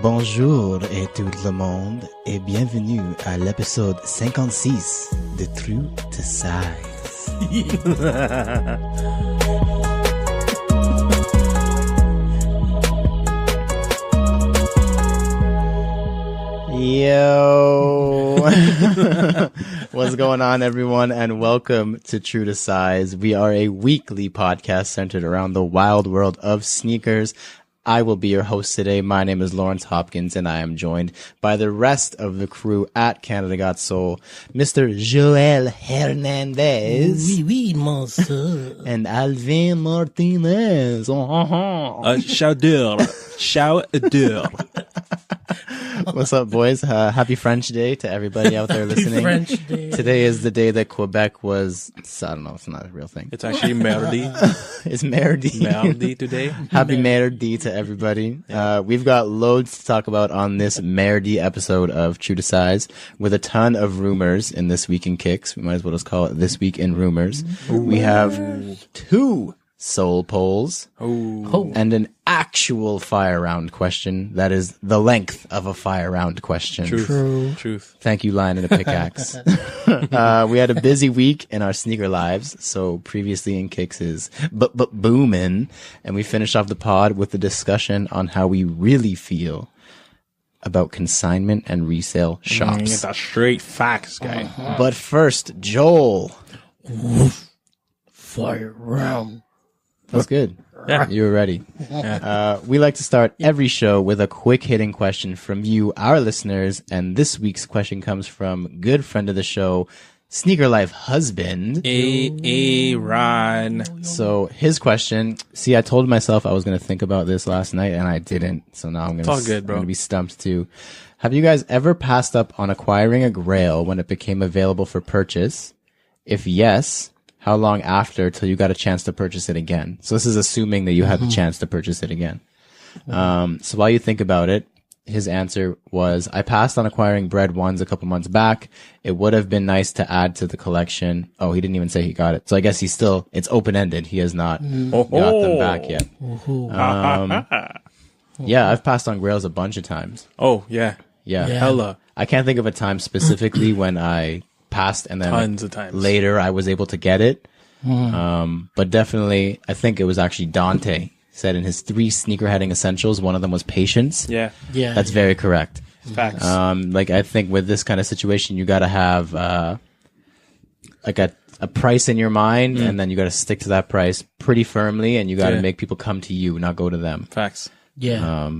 Bonjour et tout le monde et bienvenue à l'épisode 56 de True to Size. Yo, what's going on, everyone, and welcome to True to Size. We are a weekly podcast centered around the wild world of sneakers. I will be your host today. My name is Lawrence Hopkins, and I am joined by the rest of the crew at Canada Got Soul, Mr. Joel Hernandez. Oui, monsieur. And Alvin Martinez. Chowder. What's up, boys? Happy French Day to everybody out there listening. French Day. Today is the day that Quebec was, I don't know, it's not a real thing. It's actually Merdi. It's Merdi. Merdi today. Happy Merdi to everybody. We've got loads to talk about on this Merdi episode of True to Size with a ton of rumors in This Week in Kicks. We might as well just call it This Week in Rumors. Ooh. We have 2 soul polls and an actual fire round question that is the length of a fire round question. Truth. Thank you, Lion and a Pickaxe. We had a busy week in our sneaker lives. So previously in Kicks is booming, and we finished off the pod with a discussion on how we really feel about consignment and resale shops. It's a straight facts, guy. But first, Joel. Fire round. That's good. Yeah. You were ready. Yeah. We like to start every show with a quick hitting question from you, our listeners. And this week's question comes from good friend of the show, Sneaker Life husband. Ron. So his question, see, I told myself I was going to think about this last night and I didn't. So now I'm going to be stumped too. Have you guys ever passed up on acquiring a grail when it became available for purchase? If yes, how long after till you got a chance to purchase it again? So this is assuming that you had the chance to purchase it again. So while you think about it, his answer was, I passed on acquiring bread ones a couple months back. It would have been nice to add to the collection. Oh, he didn't even say he got it. So I guess it's open-ended. He has not got them back yet. Yeah, I've passed on grails a bunch of times. Oh, yeah. Yeah. Hella. I can't think of a time specifically when I passed and then Tons of times. later I was able to get it. But definitely, I think it was actually Dante said in his 3 sneakerheading essentials, one of them was patience. Yeah. That's very correct. Facts. Like I think with this kind of situation, you got to have like a price in your mind, and then you got to stick to that price pretty firmly, and you got to make people come to you, not go to them. Facts. Yeah.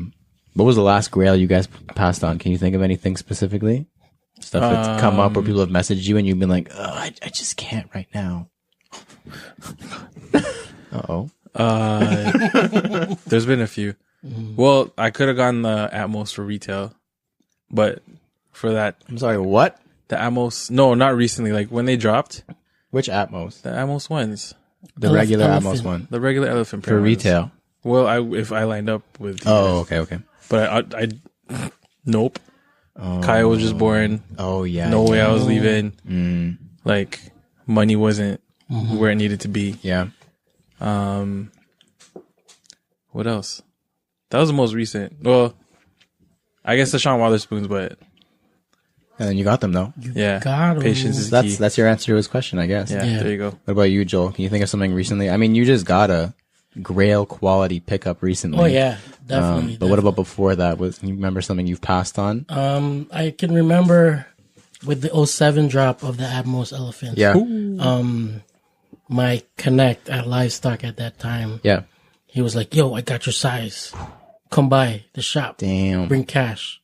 What was the last grail you guys passed on? Can you think of anything specifically? Stuff that's come up or people have messaged you and you've been like, oh, I just can't right now. Uh-oh. There's been a few. Well, I could have gotten the Atmos for retail, but for that, I'm sorry, what? the Atmos, no, not recently, like when they dropped, Which Atmos? the Atmos ones, The regular Elephant. Atmos one. the regular elephant For print ones. retail. Well, if I lined up with, Oh, okay. but I nope. Kyle was just born. Oh, yeah. No way I was leaving. Like money wasn't where it needed to be. Yeah. What else? That was the most recent. Well, I guess the Sean Wotherspoons, but And then you got them, though. yeah, got 'em. patience is So key. that's your answer to his question, I guess. Yeah, Yeah. there you go. What about you, Joel? Can you think of something recently? I mean, you just got a grail quality pickup recently. Oh yeah, definitely. But what about before that? Can you remember something you've passed on? I can remember with the 07 drop of the Atmos Elephant. Yeah. My connect at Livestock at that time, Yeah. he was like, "Yo, I got your size. Come by the shop. Damn. Bring cash."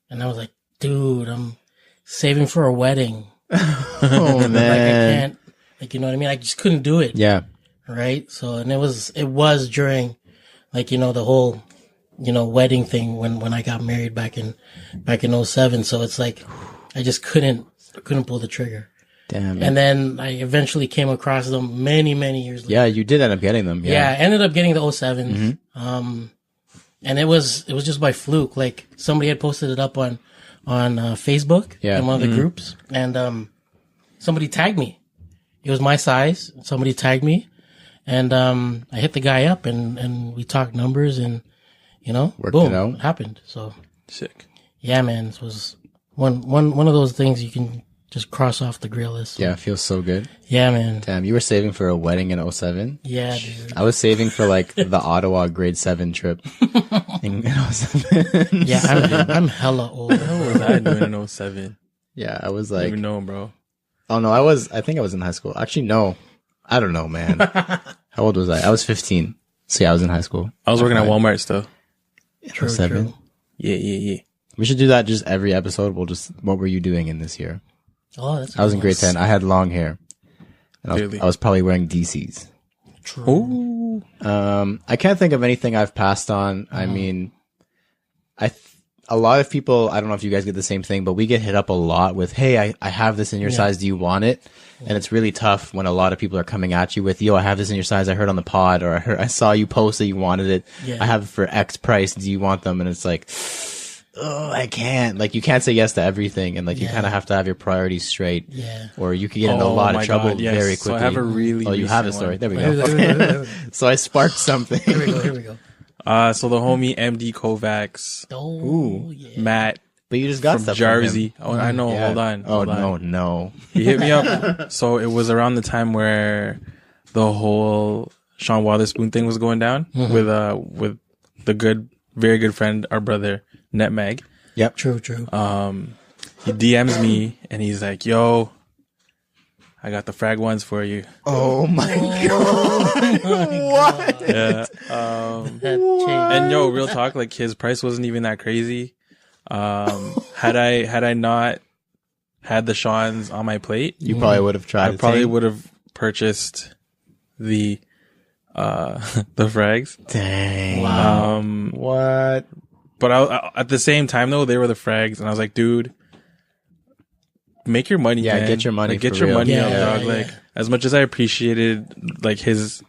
And I was like, "Dude, I'm saving for a wedding. Oh, Like I man. can't, like, you know what I mean? I just couldn't do it." Yeah. Right. So, and it was during, like, you know, the whole, you know, wedding thing when I got married back in 07. So it's like, I just couldn't pull the trigger. Damn. And then I eventually came across them many, many years later. Yeah, you did end up getting them. Yeah. I Yeah. ended up getting the 07s. And it was just by fluke. Like somebody had posted it up on Facebook in one of the groups, and somebody tagged me. It was my size. Somebody tagged me, and I hit the guy up, and we talked numbers, and you know, Worked boom, it out. happened. So Sick. yeah, man, this was one of those things you can just cross off the grill list. So. Yeah, it feels so good. Yeah, man. Damn, you were saving for a wedding in 07? Yeah, dude. I was saving for like the Ottawa grade 7 trip in 07. Yeah, I'm hella old. What was I doing in 07? Yeah, I was I don't like, even know, bro. oh no, I think I was in high school. Actually, no, I don't know, man. How old was I? I was 15. So yeah, I was in high school. I was working at Walmart still. True, 07. true. Yeah. We should do that just every episode. What were you doing in this year? Oh, that's I was in grade 10. I had long hair. And I was probably wearing DCs. true. Ooh. I can't think of anything I've passed on. I mean, a lot of people, I don't know if you guys get the same thing, but we get hit up a lot with, hey, I have this in your size. Do you want it? And it's really tough when a lot of people are coming at you with, yo, I have this in your size. I heard on the pod, or I saw you post that you wanted it. Yeah. I have it for X price. Do you want them? And it's like, oh, I can't. Like, you can't say yes to everything. And like, you kind of have to have your priorities straight. Yeah. Or you could get into a lot of trouble very quickly. So I have a really Oh, you have a recent story. one. There we go. So I sparked something. Here we go. So the homie MD Kovacs, Oh, yeah. Matt But you just got from stuff Jersey. From Oh, I know. Yeah. Hold on. Oh, no. He hit me up. So it was around the time where the whole Sean Wotherspoon thing was going down with the very good friend, our brother, Netmag. Yep. True. He DMs me and he's like, yo, I got the frag ones for you. Oh my god. What? Yeah. That changed. And yo, real talk, like his price wasn't even that crazy. Had I not had the Sean's on my plate, You probably would have tried. I probably would have purchased the frags. Dang. Wow. What? But I at the same time though, they were the frags, and I was like, dude, make your money. Yeah, man. get your money Like, get for your real. money Yeah, up, yeah, dog. yeah. Like, as much as I appreciated like his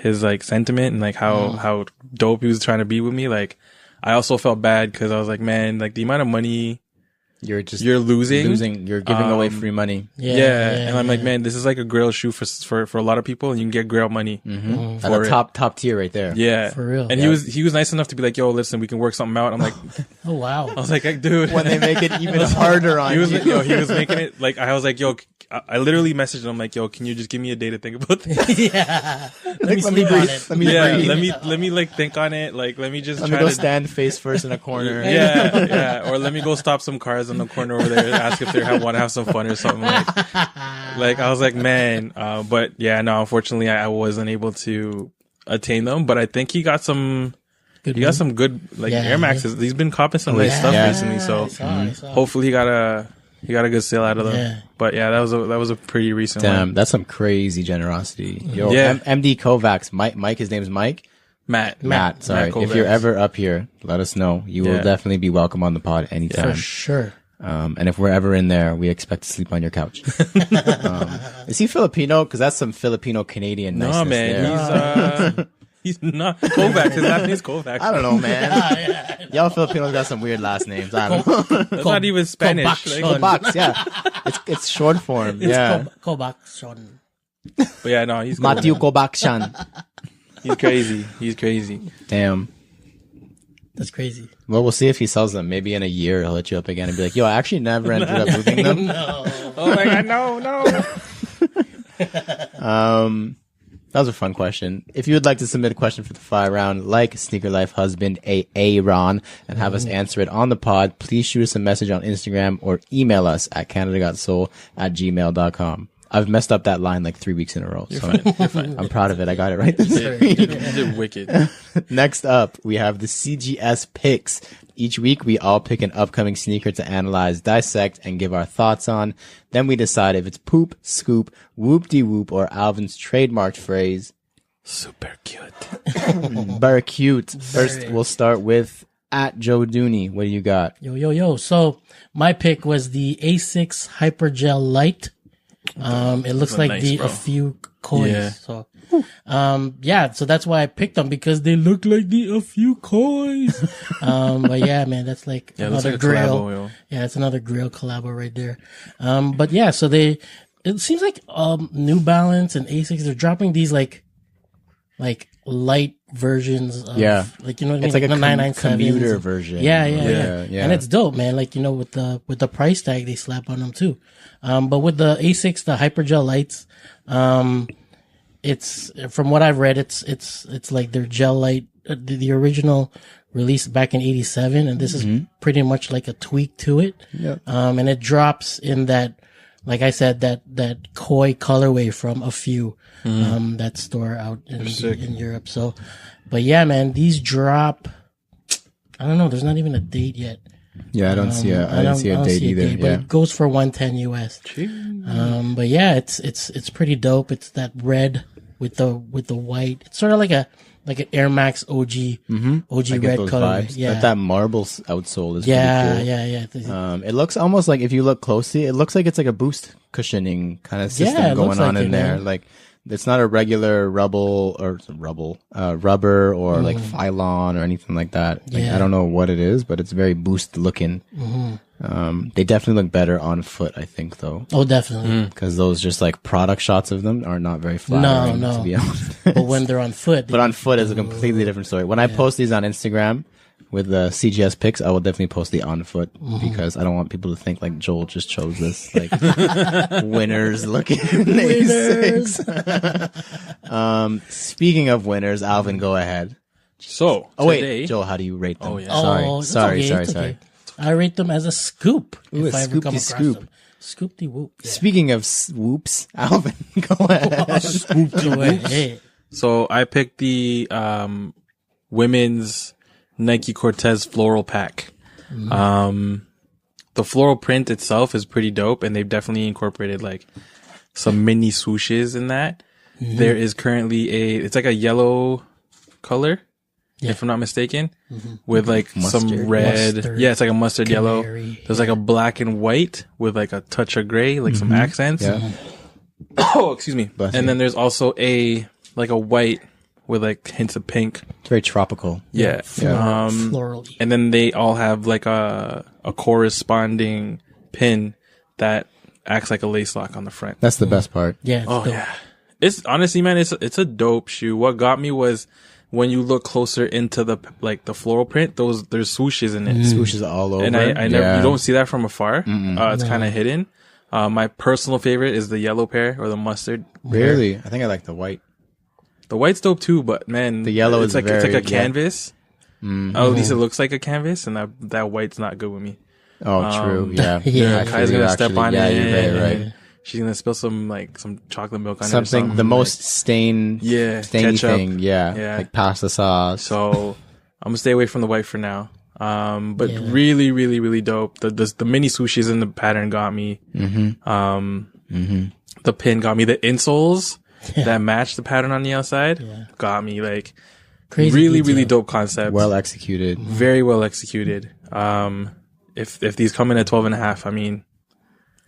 like sentiment and like how dope he was trying to be with me, like I also felt bad because I was like, man, like the amount of money You're losing. You're giving away free money. Yeah. And I'm like, man, this is like a grail shoe for a lot of people, and you can get grail money. At For the it. top tier right there. Yeah, For real. And he was nice enough to be like, yo, listen, we can work something out. I'm like, Oh, wow. I was like, dude. When they make it even harder on he was you. he was making it like I was like, yo, I literally messaged him like, yo, can you just give me a day to think about this? Yeah. Let me Let me sleep on breathe. it. Let me Yeah, breathe. let me like think on it. Like, let me just Let me try go to stand face first in a corner. yeah, or let me go stop some cars in the corner over there and ask if they want to have some fun or something. Like I was like, man, but yeah, no, unfortunately, I wasn't able to attain them. But I think he got some. He got some good like Yeah, Air Maxes. He's been copping some nice stuff Yeah. recently, so I saw. hopefully he got a good sale out of them. Yeah. But yeah, that was a pretty recent Damn, one. that's some crazy generosity. Yo, Yeah. MD Kovacs, Mike, his name's Mike. Matt, Sorry. Kovacs. If you're ever up here, let us know. You will Yeah. definitely be welcome on the pod For anytime. sure. And if we're ever in there, we expect to sleep on your couch. Is he Filipino? Because that's some Filipino Canadian niceness No man, there. he's not Kovacs. His last name's Kovacs. I don't know, man. Y'all Filipinos got some weird last names. I don't know. That's not even Spanish. Kovacs. Like, Kovacs, yeah. It's short form. Yeah. Kovacs. but yeah, no, he's cool, Matthew man. Kovacshan. He's crazy. He's crazy. Damn. That's crazy. Well, we'll see if he sells them. Maybe in a year he'll hit you up again and be like, yo, I actually never ended up moving them. Oh my god, no. That was a fun question. If you would like to submit a question for the fire round, like Sneaker Life Husband Aaron, and have us answer it on the pod, please shoot us a message on Instagram or email us at canadagotsoul@gmail.com. I've messed up that line like 3 weeks in a row. You're So fine. I'm proud of it. I got it right this You did wicked. Next up, we have the CGS picks. Each week, we all pick an upcoming sneaker to analyze, dissect, and give our thoughts on. Then we decide if it's poop, scoop, whoop-de-whoop, or Alvin's trademarked phrase. Super cute. Very cute. First, we'll start with at Joe Dooney. What do you got? Yo. So my pick was the A6 Hypergel Light. It looks like nice, bro. a few coins. Yeah. So, so that's why I picked them, because they look like a few coins. But yeah, man, that's like Yeah, it looks another like a grill. collabo, yo. Yeah, it's another grill collabo right there. But yeah, so it seems like, New Balance and ASICs, they're dropping these like like light versions of, like, you know what I mean? It's like a 997 commuter version. Yeah. And it's dope, man. Like, you know, with the price tag they slap on them too. But with the A6, the hypergel lights, it's, from what I've read, it's like their gel light, the original released back in 87, and this is pretty much like a tweak to it. And it drops in that, like I said, that koi colorway from a few that store out in Europe. So, but yeah, man, these drop. I don't know. There's not even a date yet. Yeah, I don't see a date either. But it goes for $110 US. But yeah, it's pretty dope. It's that red with the white. It's sort of like an Air Max OG red color. Yeah, that marble outsole is pretty cool. Yeah. It looks almost like, if you look closely, it looks like it's like a boost cushioning kind of system going on in there. Like, it's not a regular rubber or like Phylon or anything like that. Like, I don't know what it is, but it's very boost looking. They definitely look better on foot, I think, though. Oh, definitely. Because those just like product shots of them are not very flattering, to be honest. But when they're on foot. But on foot is a completely different story. When I post these on Instagram with the CGS pics, I will definitely post the on foot because I don't want people to think like Joel just chose this like winners looking A6. Speaking of winners, Alvin, go ahead. So, wait, Joel, how do you rate them? Oh, yeah. Sorry. Okay. I rate them as a scoop. Ooh, if a I ever come across scoop. them. Scoop-de whoop. Yeah. Speaking of swoops, Alvin, go ahead. Scoop-de-whoop. So I picked the women's Nike Cortez floral pack. The floral print itself is pretty dope, and they've definitely incorporated like some mini swooshes in that. There is currently it's like a yellow color, if I'm not mistaken, with like some red. Mustard. Yeah, it's like a mustard yellow. Canary. There's like a black and white with like a touch of gray, like some accents. Yeah. Oh, excuse me. Bless you. And then there's also a white with like hints of pink. It's very tropical. Yeah. Florally. And then they all have like a corresponding pin that acts like a lace lock on the front. That's the best part. Yeah. Oh yeah. It's honestly, man, it's a dope shoe. What got me was when you look closer into the floral print, there's swooshes in it. Swooshes all over. And I never, you don't see that from afar. It's kind of hidden. My personal favorite is the yellow pair or the mustard. Really? I think I like the white. The white's dope too, but man, the yellow it's is like very, it's like a canvas. At least it looks like a canvas, and that white's not good with me. Oh, true. Yeah. Yeah. Kai's gonna step on it. Yeah, you're right. She's gonna spill some chocolate milk on something. The most stainy ketchup. thing. Yeah. Like pasta sauce. So I'm gonna stay away from the white for now. But really, really, really dope. The mini swooshes in the pattern got me. The pin got me. The insoles that match the pattern on the outside got me. Like Crazy really, detail. really dope concept. Well executed. Very well executed. If these come in at 12.5, I mean,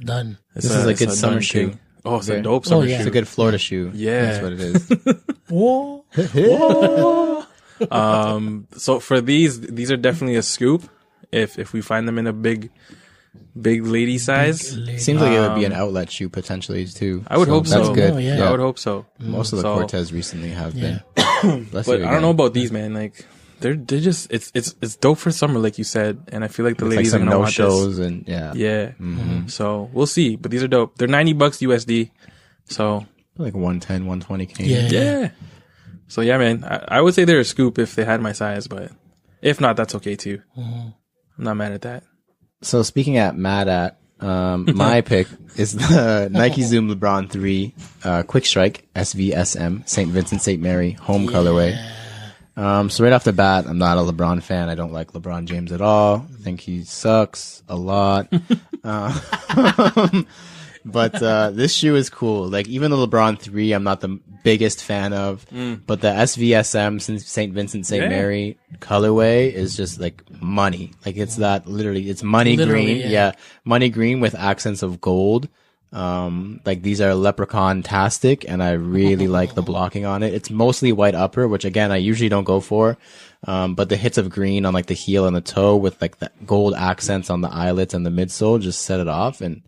Done. This is a good summer shoe. Oh, it's a dope summer shoe. It's a good Florida shoe. Yeah. That's what it is. Whoa. So for these are definitely a scoop. If we find them in a big lady size. Seems like it would be an outlet shoe potentially too. I would hope so. That's good. Oh, yeah. I would hope so. Most of the Cortez recently have been. But I don't know about these, man. Like they're just it's dope for summer, like you said, and I feel like the ladies are gonna want shows this. And So we'll see. But these are dope. They're $90 USD. So like 110, 120 Canadian. Yeah. So yeah, man. I would say they're a scoop if they had my size, but if not, that's okay too. I'm not mad at that. So speaking at mad at, my pick is the Nike Zoom LeBron 3 Quick Strike SVSM St. Vincent St. Mary home colorway. So right off the bat, I'm not a LeBron fan. I don't like LeBron James at all. I think he sucks a lot. But this shoe is cool. Like even the LeBron 3, I'm not the biggest fan of. But the SVSM St. Vincent St. Mary colorway is just like money. Like it's that literally, it's money green. Yeah, money green with accents of gold. Like these are leprechaun-tastic, and I really like the blocking on it. It's mostly white upper, which again I usually don't go for. But the hits of green on like the heel and the toe with like the gold accents on the eyelets and the midsole just set it off. And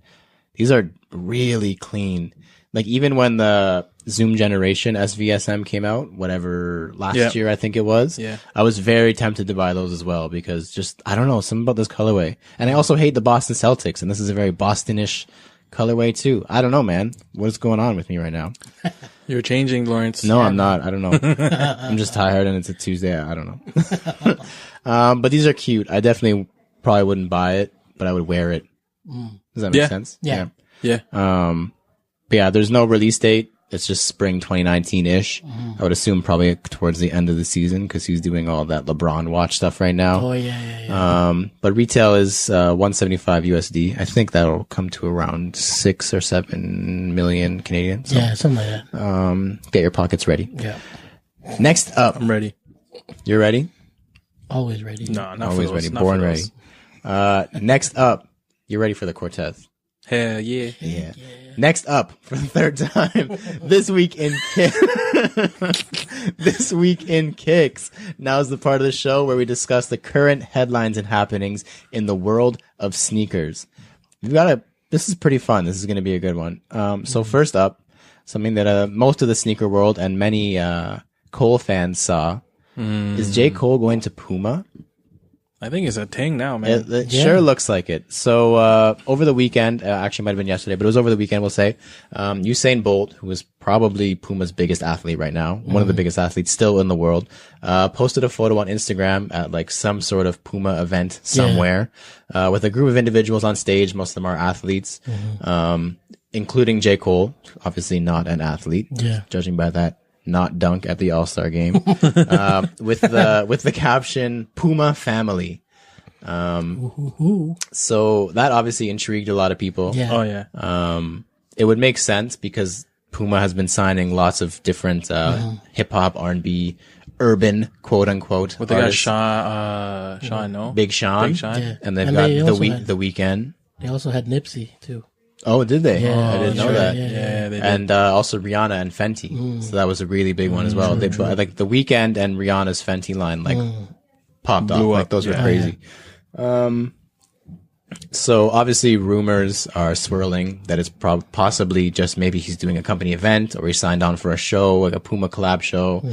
these are really clean. Like even when the Zoom Generation SVSM came out, whatever, last year, I think it was. Yeah. I was very tempted to buy those as well because just, I don't know, something about this colorway. And I also hate the Boston Celtics, and this is a very Boston-ish colorway too. I don't know, man. What's going on with me right now? You're changing, Lawrence. No, I'm not. I don't know. I'm just tired and it's a Tuesday. I don't know. But these are cute. I definitely probably wouldn't buy it, but I would wear it. Does that make sense? Yeah. But yeah, there's no release date. It's just spring 2019-ish. I would assume probably towards the end of the season because he's doing all that LeBron watch stuff right now. Oh, yeah. But retail is 175 USD. I think that'll come to around 6 or 7 million Canadian. So, yeah, something like that. Get your pockets ready. Yeah. Next up. I'm ready. You're ready? Always ready. No, not always for those, ready. not Born for ready. those. Next up. You're ready for the Cortez. Hell yeah. Yeah. Next up, for the third time, this week in this week in Kicks. Now is the part of the show where we discuss the current headlines and happenings in the world of sneakers. This is pretty fun. This is going to be a good one. So first up, something that most of the sneaker world and many Cole fans saw is J. Cole going to Puma? I think it's a thing now, man. It sure looks like it. So, over the weekend, actually might have been yesterday, but it was over the weekend, we'll say, Usain Bolt, who is probably Puma's biggest athlete right now, one of the biggest athletes still in the world, posted a photo on Instagram at like some sort of Puma event somewhere, with a group of individuals on stage. Most of them are athletes, including J. Cole, obviously not an athlete, judging by that. Not dunk at the All-Star game, with the caption Puma family. So that obviously intrigued a lot of people. Yeah. Oh yeah. It would make sense because Puma has been signing lots of different, hip hop, R&B, urban, quote unquote. What they got? Sean, no? Big Sean. Yeah. And they've And got they the Weeknd. They also had Nipsey too. Oh, did they? Yeah. I didn't know that. Yeah, they did. And also Rihanna and Fenty. So that was a really big one as well. They like the Weeknd and Rihanna's Fenty line popped off. Blew Like up. those were crazy. So obviously rumors are swirling that it's possibly just maybe he's doing a company event or he signed on for a show, like a Puma collab show.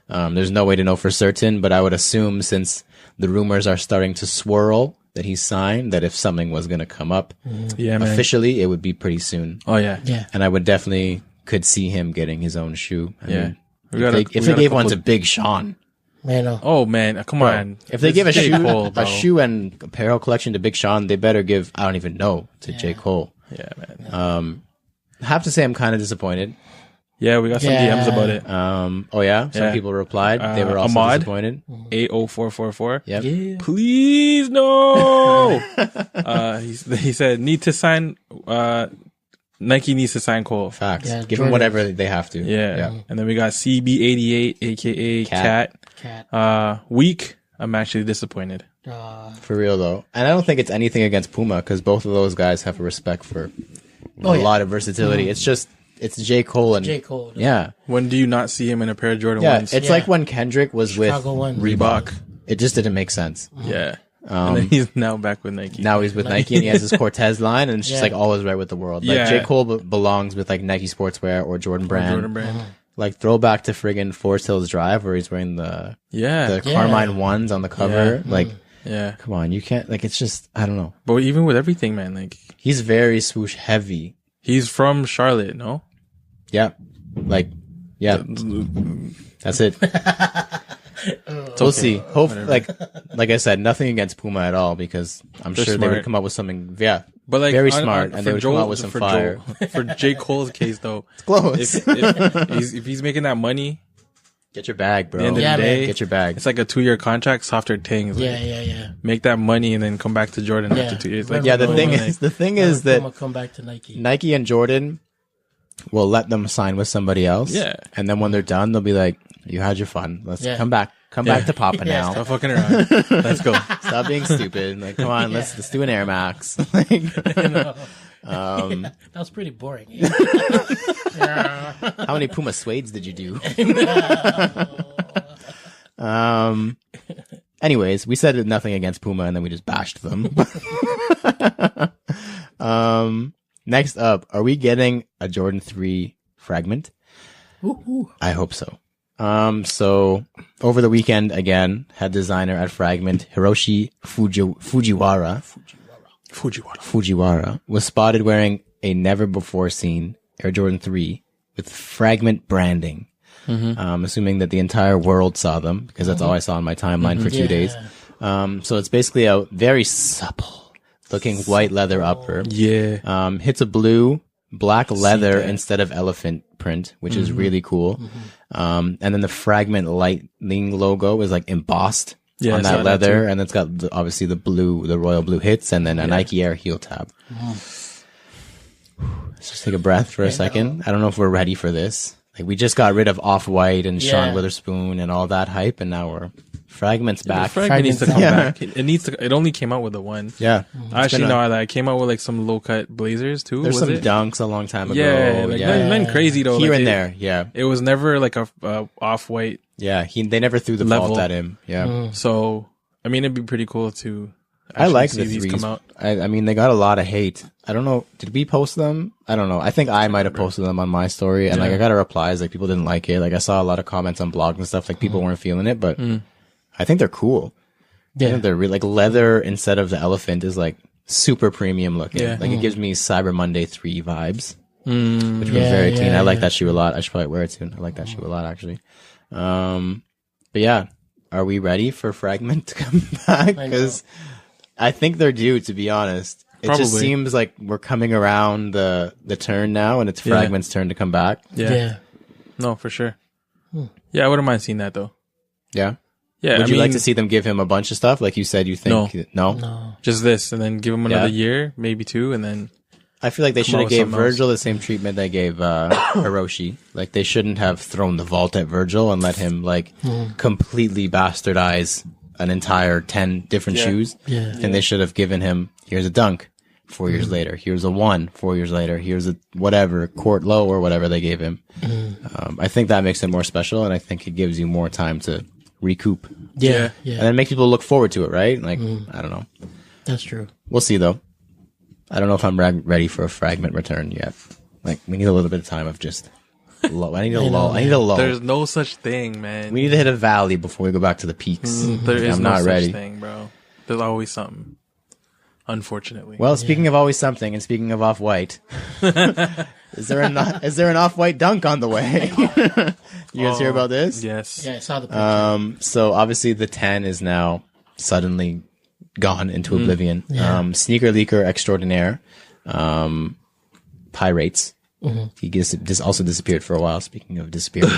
There's no way to know for certain, but I would assume since the rumors are starting to swirl that he's signed, that if something was going to come up officially, it would be pretty soon. Oh yeah. Yeah. And I would definitely could see him getting his own shoe. I mean, if they gave one to Big Sean. Man, oh man, come on. If they give a J. shoe, Cole, a shoe and apparel collection to Big Sean, they better give, I don't even know, to J. Cole. Yeah, man. I have to say I'm kind of disappointed. Yeah, we got some DMs about it. Oh yeah? Some people replied. They were also Ahmad, disappointed. 80444. Yep. Yeah. Please no. He said need to sign. Nike needs to sign Cole. Facts. Yeah, Give them Jordan. whatever they have to. Yeah. And then we got CB88, aka Cat. Weak. I'm actually disappointed. For real though. And I don't think it's anything against Puma because both of those guys have a respect for a lot of versatility. It's just, it's J. Cole and J. Cole. yeah. When do you not see him in a pair of Jordan Yeah. ones? It's like when Kendrick was Chicago with one. Reebok. It just didn't make sense. Yeah. And then he's now back with Nike. Now he's with Nike and he has his Cortez line and it's just like always right with the world. Like J. Cole belongs with like Nike Sportswear or Jordan Brand. Like throwback to friggin' Forest Hills Drive where he's wearing the Carmine ones on the cover. Like, come on, you can't, like, it's just, I don't know. But even with everything, man, like He's very swoosh heavy. he's from Charlotte, no? Yeah. Like, yeah. That's it. We'll see. Hopefully, like I said, nothing against Puma at all because I'm They're sure they smart. would come up with something. Yeah, But like very smart, and for they would come out with some for fire. For J. Cole's case though, It's close. if he's making that money, Get your bag, bro. at the end of the day, Get your bag. it's like a 2-year contract, softer things. Like, Yeah. make that money and then come back to Jordan Yeah. after 2 years. Like, Yeah, the thing is I'm gonna that come back to Nike. Nike and Jordan will let them sign with somebody else. Yeah. And then when they're done, they'll be like, "You had your fun. Let's come back. Come back to Papa now. stop fucking around. Let's go. Stop being stupid. Like, come on, let's do an Air Max." Like, That was pretty boring. how many Puma suedes did you do? Anyways, we said nothing against Puma and then we just bashed them. Next up, are we getting a Jordan 3 fragment? I hope so. So over the weekend, again, head designer at Fragment, Hiroshi Fujiwara was spotted wearing a never before seen Air Jordan 3 with Fragment branding. Assuming that the entire world saw them, because that's all I saw on my timeline for 2 days. So it's basically a very supple looking white leather upper. Yeah. Hits a black leather instead of elephant print, which is really cool. And then the Fragment Lightning logo is like embossed on that leather, and it's got obviously the royal blue hits, and then a Nike Air heel tab. Let's just take a breath for a second. I don't know if we're ready for this. Like, we just got rid of Off-White and Sean Witherspoon and all that hype, and now we're Fragment's back. Fragment needs to come back. It only came out with the one. Yeah. Actually, no, I came out with like some low cut blazers too. There's some dunks a long time ago. Yeah, like nothing crazy though. Here like and there, yeah. It was never like a Off-White. Yeah, they never threw the vault at him. Yeah. So, I mean, it'd be pretty cool to. I like the threes. Come out. I mean, they got a lot of hate. I don't know. Did we post them? I don't know. I think I might have posted them on my story, and like I got a replies. Like, people didn't like it. Like, I saw a lot of comments on blogs and stuff. Like, people weren't feeling it, but I think they're cool. Yeah, I think they're really like leather instead of the elephant is like super premium looking. Yeah. Like, it gives me Cyber Monday 3 vibes, which was very clean. I like that shoe a lot. I should probably wear it soon. I like that shoe a lot, actually. But yeah, are we ready for Fragment to come back? Because I think they're due, to be honest. It just seems like we're coming around the turn now, and it's Fragment's turn to come back. Yeah. No, for sure. Yeah, I wouldn't mind seeing that, though. Yeah? Yeah. Would you like to see them give him a bunch of stuff? Like you said, you think... No? Just this, and then give him another year, maybe 2, and then... I feel like they should have gave Virgil the same treatment they gave Hiroshi. Like, they shouldn't have thrown the vault at Virgil and let him, like, completely bastardize an entire 10 different shoes. And they should have given him, here's a dunk 4 years later, here's a 1 4 years later, here's a whatever, court low or whatever they gave him. I think that makes it more special, and I think it gives you more time to recoup. And then make people look forward to it, right? Like, I don't know. That's true. We'll see, though. I don't know if I'm ready for a Fragment return yet. Like, we need a little bit of time of just... I need a lull. There's no such thing, man. We need to hit a valley before we go back to the peaks. There is no such thing, bro. There's always something. Unfortunately. Well, speaking of always something, and speaking of Off-White, is there an Off-White dunk on the way? You guys hear about this? Yes. Yeah, I saw the picture. So obviously the 10 is now suddenly gone into oblivion. Sneaker leaker extraordinaire, Pirates. He also disappeared for a while. Speaking of disappearing,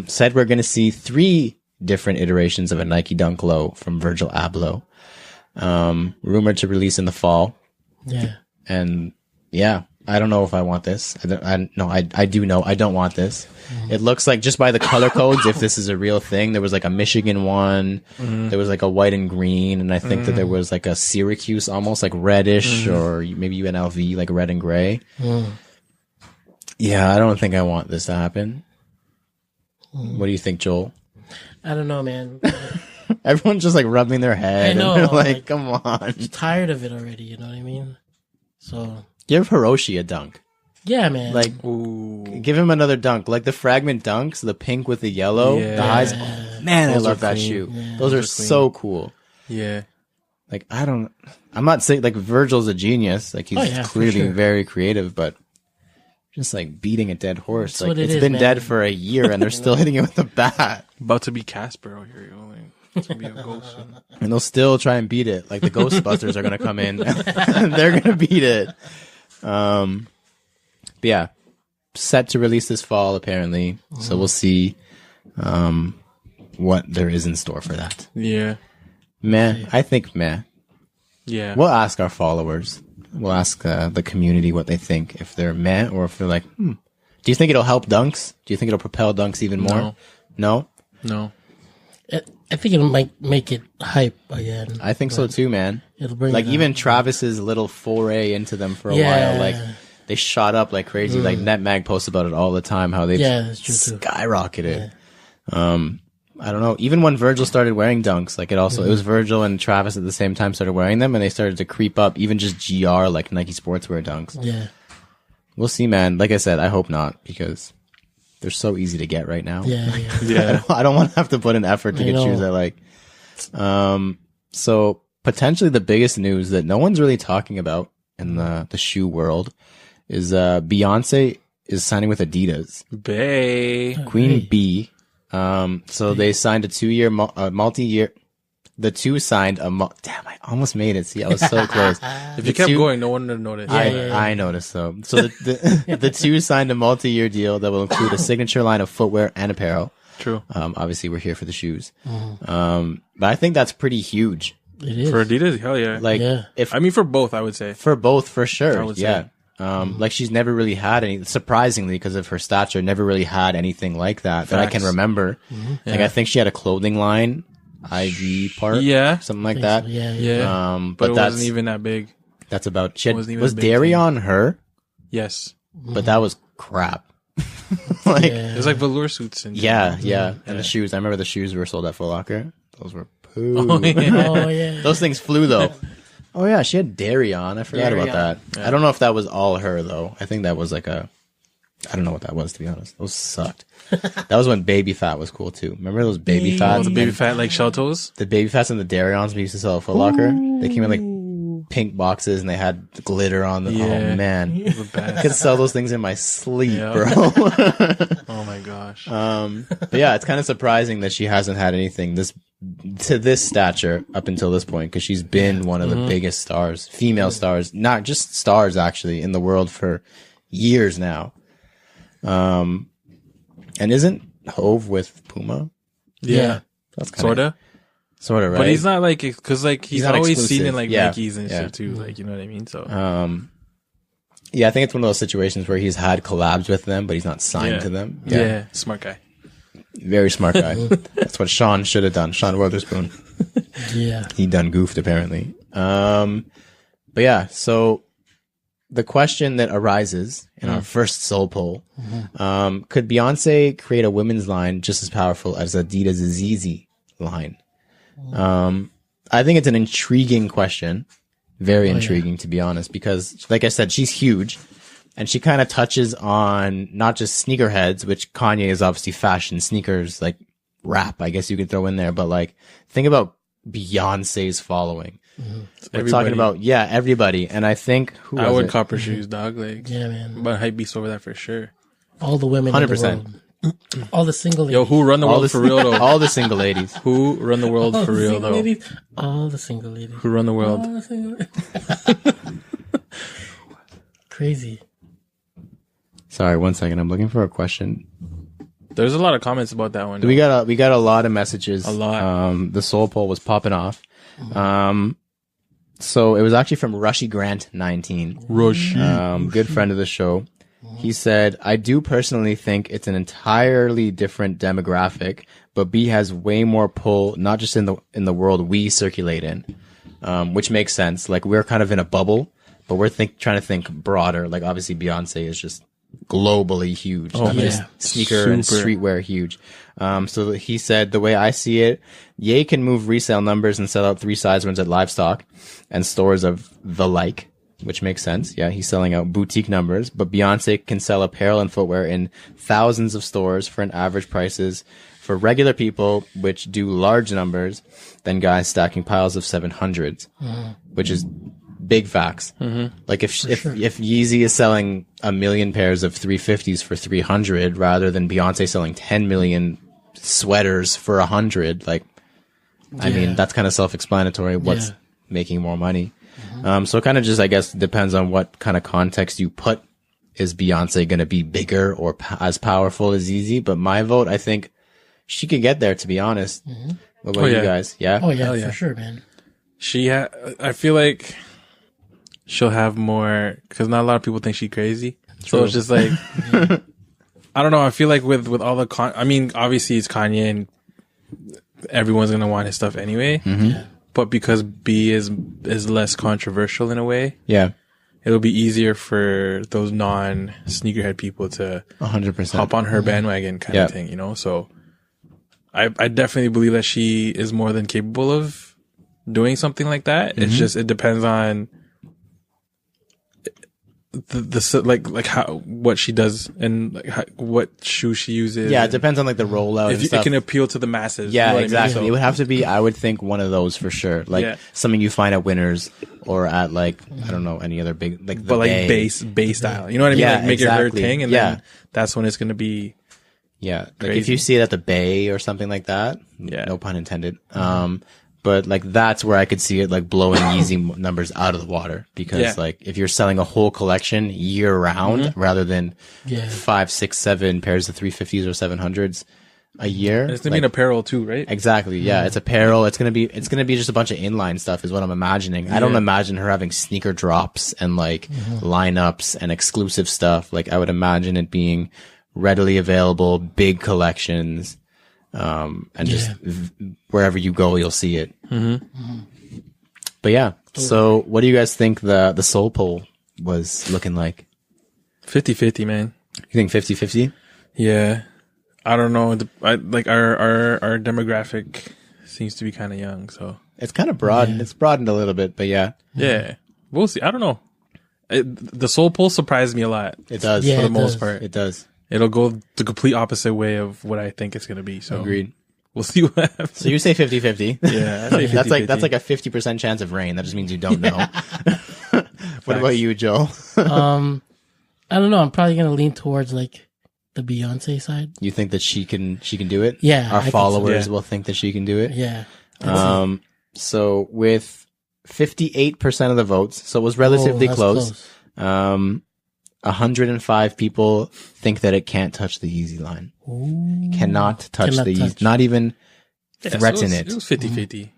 said we're going to see 3 different iterations of a Nike Dunk Low from Virgil Abloh. Rumored to release in the fall. And I don't know if I want this. I do know I don't want this. It looks like, just by the color codes, if this is a real thing, there was like a Michigan one, there was like a white and green, and I think that there was like a Syracuse, almost like reddish, or maybe UNLV, like red and gray. Yeah, I don't think I want this to happen. What do you think, Joel? I don't know, man. Everyone's just like rubbing their head. I know. And they're like, come on. I'm tired of it already, you know what I mean? So. Give Hiroshi a dunk. Yeah, man. Like, give him another dunk. Like the Fragment dunks, the pink with the yellow, the highs. Oh, man, I love that shoe. Yeah. Those are so cool. Yeah. Like, I'm not saying, like, Virgil's a genius. Like, he's clearly very creative, but just like beating a dead horse. That's like, it's been dead for a year and they're still hitting it with a bat. About to be Casper out here. It's going to be a ghost. And they'll still try and beat it. Like the Ghostbusters are going to come in and they're going to beat it. But yeah, set to release this fall apparently. So we'll see what there is in store for that. Yeah. Meh. I think meh. Yeah. We'll ask our followers. We'll ask the community what they think. If they're meh or if they're like, Do you think it'll help dunks? Do you think it'll propel dunks even more? No? I think it might make it hype again. I think so too, man. It'll bring like even Travis's little foray into them for a while. Like they shot up like crazy. Like NetMag posts about it all the time. How they skyrocketed. Yeah. I don't know. Even when Virgil started wearing dunks, like it was Virgil and Travis at the same time started wearing them, and they started to creep up. Even just GR like Nike Sportswear dunks. Yeah. We'll see, man. Like I said, I hope not, because they're so easy to get right now. Yeah. I don't want to have to put an effort to get shoes I like. So potentially the biggest news that no one's really talking about in the shoe world is Beyonce is signing with Adidas. Queen B. So they signed a 2-year multi-year. The two signed a damn, I almost made it. See, I was so close. If you kept going, no one would notice. I noticed though. So the two signed a multi-year deal that will include a signature line of footwear and apparel. True. Obviously we're here for the shoes. But I think that's pretty huge. It is. For Adidas, hell yeah. Like, for both, I would say. For both, for sure. I would say. Like she's never really had any, surprisingly, because of her stature, never really had anything like that I can remember. Like I think she had a clothing line, IV part, something like that. So, yeah. But it wasn't even that big. That's about. Was Dairy on her? Yes, but that was crap. Like it was like velour suits and and the shoes. I remember the shoes were sold at Foot Locker. Those were poo. Oh yeah. Those things flew though. Oh yeah, she had Dairy on. I forgot about that. Yeah. I don't know if that was all her though. I think that was like I don't know what that was, to be honest. Those sucked. That was when Baby Fat was cool too. Remember those Baby Fats? Oh, the Baby Fat like shell toes? The Baby Fats and the Dairy-Ons we used to sell at Foot Locker. They came in like pink boxes and they had glitter on them. Oh man. I could sell those things in my sleep, bro. Oh my gosh. But yeah, it's kind of surprising that she hasn't had anything to this stature up until this point, because she's been one of the biggest stars, female stars, not just stars actually, in the world for years now. And isn't Hove with Puma? Yeah. That's sorta, right? But he's not like, cause like he's always exclusive. Seen in like Nikes and shit too, like, you know what I mean? So, yeah, I think it's one of those situations where he's had collabs with them, but he's not signed to them. Yeah. Smart guy. Very smart guy. That's what Sean should have done. Sean Witherspoon. Yeah. He done goofed apparently. But yeah, so the question that arises in our first soul poll, could Beyonce create a women's line just as powerful as Adidas' Yeezy line? I think it's an intriguing question. Very intriguing, to be honest, because like I said, she's huge and she kind of touches on not just sneakerheads, which Kanye is obviously fashion, sneakers, like rap, I guess you could throw in there. But like, think about Beyonce's following. We're talking about, everybody. And I think, I would cop her shoes, dog. Like, yeah, man. But hype beast over that for sure. All the women 100%. In the world. All the single ladies. Yo, who run the world for real though? All the single ladies. Who run the world for real though? Ladies. All the single ladies. Who run the world? All the single Crazy. Sorry, 1 second. I'm looking for a question. There's a lot of comments about that one. We got a lot of messages. A lot. The soul poll was popping off. So it was actually from Rushy Grant 19. Rushy. Good friend of the show. He said, I do personally think it's an entirely different demographic, but B has way more pull, not just in the world we circulate in, which makes sense. Like we're kind of in a bubble, but we're trying to think broader. Like obviously Beyonce is just globally huge. Just sneaker and streetwear huge. So he said, the way I see it, Ye can move resale numbers and sell out 3 size runs at livestock and stores of the like, which makes sense. Yeah, he's selling out boutique numbers, but Beyonce can sell apparel and footwear in thousands of stores for an average prices for regular people, which do large numbers than guys stacking piles of 700s, which is big facts. Like if Yeezy is selling 1 million pairs of 350s for 300 rather than Beyonce selling 10 million sweaters for 100, like, I mean, that's kind of self-explanatory. What's making more money? So it kind of just, I guess, depends on what kind of context you put. Is Beyonce going to be bigger or as powerful as Yeezy? But my vote, I think she could get there, to be honest. What about you guys? Yeah? Oh, yeah, for sure, man. I feel like she'll have more, because not a lot of people think she's crazy. True. So it's just like, I don't know. I feel like with all the I mean, obviously it's Kanye and everyone's going to want his stuff anyway. But because B is less controversial in a way. Yeah. It'll be easier for those non-sneakerhead people to 100% hop on her bandwagon kind of thing, you know? So I definitely believe that she is more than capable of doing something like that. It's just, it depends on like how what she does and like what shoe she uses. Yeah, it depends on like the rollout. If it can appeal to the masses. Yeah, you know exactly. I mean? It would have to be, I would think, one of those for sure. Like something you find at Winners or at like I don't know any other big like. But like base style. You know what I mean? Yeah, like make exactly. it her thing, and then that's when it's gonna be. Yeah, like if you see it at the Bay or something like that. Yeah, no pun intended. But like that's where I could see it like blowing Yeezy numbers out of the water because like if you're selling a whole collection year round rather than 5, 6, 7 pairs of 350s or 700s a year. And it's gonna be an apparel too, right? Exactly. Yeah, it's apparel. It's gonna be just a bunch of inline stuff is what I'm imagining. I don't imagine her having sneaker drops and like lineups and exclusive stuff. Like I would imagine it being readily available, big collections. And just wherever you go, you'll see it. But yeah, so what do you guys think the soul poll was looking like? 50-50, man. You think 50-50? Yeah. I don't know. Like our demographic seems to be kind of young, so. It's kind of broad. It's broadened a little bit, but yeah. Yeah. We'll see. I don't know. The soul poll surprised me a lot. It does. For the most part. It does. It'll go the complete opposite way of what I think it's going to be. So agreed. We'll see what happens. So you say 50-50. Yeah. I say 50-50. That's like a 50% chance of rain. That just means you don't know. What about you, Joe? I don't know. I'm probably going to lean towards like the Beyonce side. You think that she can do it? Yeah. Our followers will think that she can do it? Yeah. So with 58% of the votes, so it was relatively close. 105 people think that it can't touch the Yeezy line. Ooh. Cannot touch the Yeezy. Not even threaten it. It was 50-50.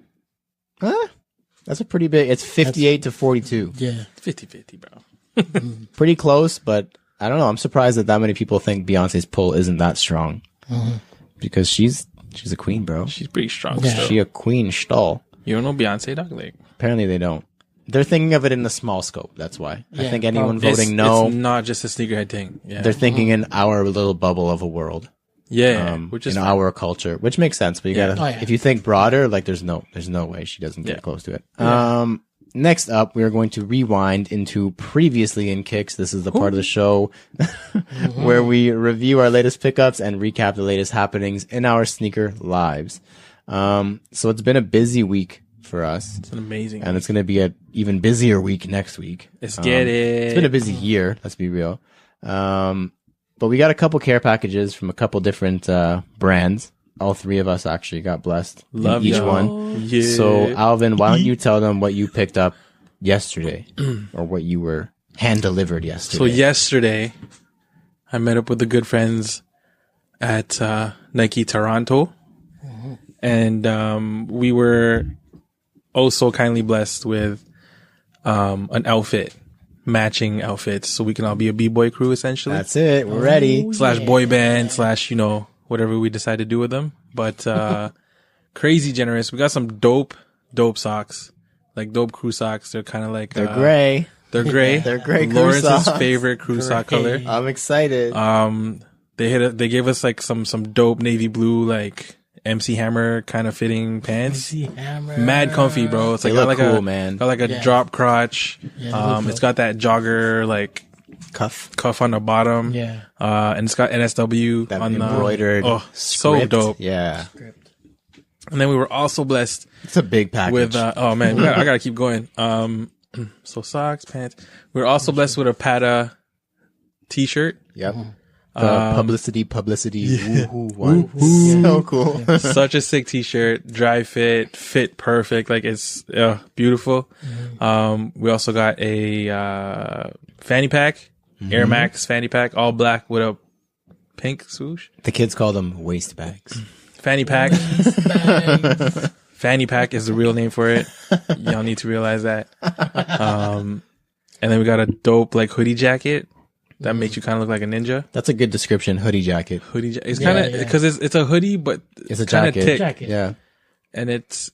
That's a pretty big. It's 58 to 42. Yeah. 50-50, bro. Pretty close, but I don't know. I'm surprised that many people think Beyonce's pull isn't that strong. Because she's a queen, bro. She's pretty strong. Yeah. She a queen stall. You don't know Beyonce, dog? Like, apparently they don't. They're thinking of it in a small scope. That's why. I think anyone voting it's not just a sneakerhead thing. Yeah. They're thinking in our little bubble of a world. Yeah. Which is in our culture, which makes sense. But you gotta, if you think broader, like there's no way she doesn't get close to it. Next up, we are going to rewind into previously in Kicks. This is the part of the show where we review our latest pickups and recap the latest happenings in our sneaker lives. So it's been a busy week for us. It's an amazing and it's going to be an even busier week next week. Let's get it. It's been a busy year. Let's be real. But we got a couple care packages from a couple different brands. All three of us actually got blessed. Love each one. Yeah. So Alvin, why don't you tell them what you picked up yesterday or what you were hand delivered yesterday? So yesterday I met up with the good friends at Nike Toronto and we were so kindly blessed with an outfit, matching outfits, so we can all be a b-boy crew essentially. That's it. We're ready. / boy band / whatever we decide to do with them. But crazy generous. We got some dope socks, like dope crew socks. They're kind of like they're gray. They're gray. They're gray. Lawrence's favorite crew sock color. I'm excited. They gave us like some dope navy blue like MC Hammer kind of fitting pants. MC Hammer. Mad comfy, bro. It's like they look like cool, man. Got like a drop crotch. It's got that jogger like cuff on the bottom. Yeah. And it's got NSW that on embroidered. So dope. Yeah. And then we were also blessed. It's a big package. With oh man, I gotta keep going. So socks, pants. We were also blessed with a Pata t-shirt. Yep. The publicity. One. So cool. Such a sick t-shirt. Dry fit perfect. Like it's beautiful. We also got a fanny pack, Air Max fanny pack, all black with a pink swoosh. The kids call them waist bags. Fanny pack. Fanny pack is the real name for it. Y'all need to realize that. And then we got a dope like hoodie jacket. That makes you kind of look like a ninja. That's a good description. Hoodie jacket. It's kind of because it's a hoodie, but it's a jacket. Yeah, and it's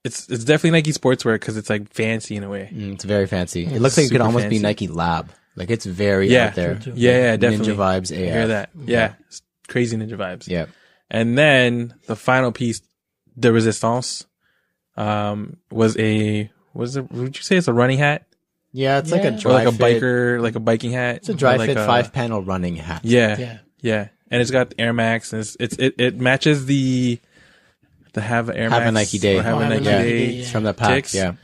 definitely Nike sportswear because it's like fancy in a way. It's very fancy. It looks like it could almost be Nike Lab. Like it's very out there. Yeah, definitely ninja vibes. AF. I hear that? Yeah, crazy ninja vibes. Yeah. And then the final piece, the Resistance, would you say it's a running hat? Yeah, it's like a dry like a fit. biker, like a biking hat. It's a dry like fit 5-panel running hat. Yeah. And it's got Air Max, and it matches the Have Air Max. Have a Nike Day. Or Have a Nike Day. It's from the pack. Ticks. Yeah.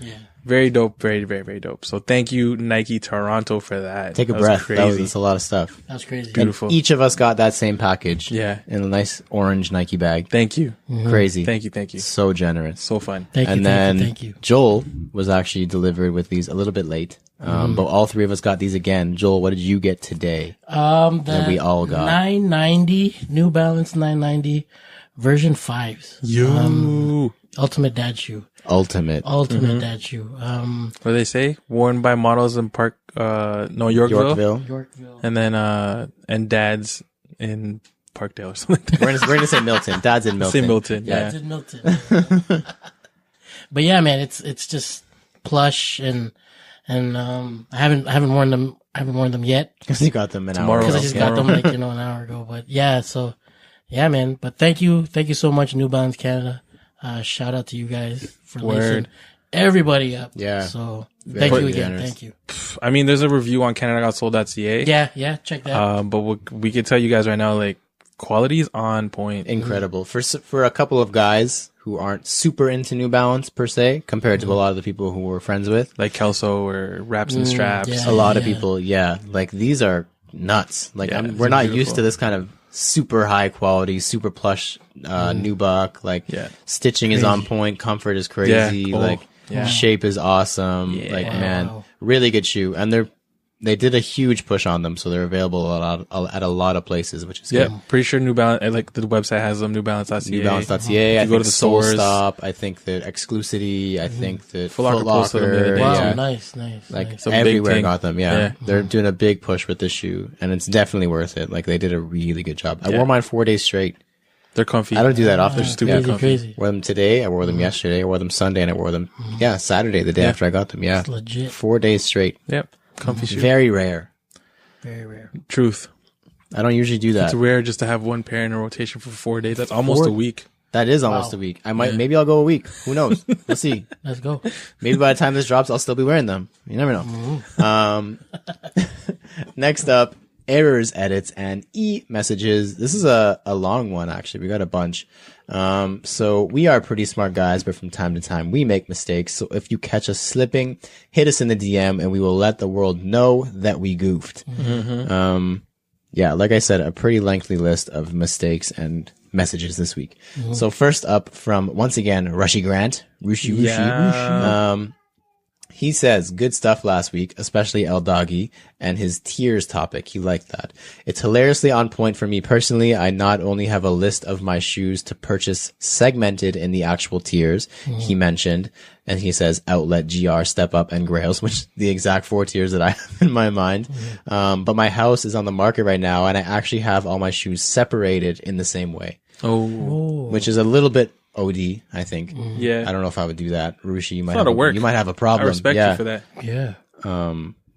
Very dope. Very, very, very dope. So thank you, Nike Toronto, for that. Take a breath. That's a lot of stuff. That's crazy. Beautiful. And each of us got that same package. Yeah. In a nice orange Nike bag. Thank you. Crazy. Thank you. So generous. So fun. Thank you. Joel was actually delivered with these a little bit late. But all three of us got these again. Joel, what did you get today? That we all got 990 New Balance 990 version 5s. Ultimate dad shoe. Ultimate Dad shoe. What do they say? Worn by models in Yorkville. And then and dads in Parkdale or something. We're gonna say Milton. Dad's in Milton. Say Milton. Yeah. Dad's in Milton. But yeah, man, it's just plush and I haven't worn them. I haven't worn them yet because you got them an hour ago. Because I just got them like an hour ago. But yeah, so yeah, man. But thank you so much, New Balance Canada. Shout out to you guys for listening everybody up. Yeah. So thank you again. Generous. Thank you. I mean, there's a review on CanadaGotSold.ca. Yeah. Check that. But we can tell you guys right now, like, quality is on point. Incredible. For a couple of guys who aren't super into New Balance per se, compared to a lot of the people who we're friends with, like Kelso or Wraps and Straps. A lot of people, like these are nuts. Like we're not used to this kind of super high quality, super plush nubuck. Like stitching is on point, comfort is crazy, shape is awesome. Like man, really good shoe, and they did a huge push on them, so they're available at a lot of places, which is good. Pretty sure New Balance, like the website has them, newbalance.ca. Newbalance.ca. I go to the Soul stores. Stop. I think the Exclusivity. I think the Foot Locker posted them the other day. Wow, nice. Like everywhere got them. Yeah. They're doing a big push with this shoe, and it's definitely worth it. Like they did a really good job. I wore mine 4 days straight. They're comfy. I don't do that often. They're stupid comfy. Crazy. I wore them today. I wore them yesterday. I wore them Sunday, and I wore them Saturday, the day after I got them. Yeah, it's legit. 4 days straight. Yep, comfy shoe. Very rare. Very rare. Truth. I don't usually do that. It's rare just to have one pair in a rotation for 4 days. That's almost a week. That is almost a week. Maybe I'll go a week. Who knows? We'll see. Let's go. Maybe by the time this drops, I'll still be wearing them. You never know. Next up, errors, edits, and messages. This is a long one, actually. We got a bunch. So we are pretty smart guys, but from time to time we make mistakes. So if you catch us slipping, hit us in the DM and we will let the world know that we goofed. Like I said, a pretty lengthy list of mistakes and messages this week. So first up from, once again, Rushy Grant. Rushy. He says, good stuff last week, especially LDoggy and his tiers topic. He liked that. It's hilariously on point for me personally. I not only have a list of my shoes to purchase segmented in the actual tiers he mentioned, and he says outlet, GR, step up, and grails, which the exact 4 tiers that I have in my mind. But my house is on the market right now, and I actually have all my shoes separated in the same way. Which is a little bit OD, I think. Yeah. I don't know if I would do that. Rushi, you might have a I problem. respect you for that. Yeah.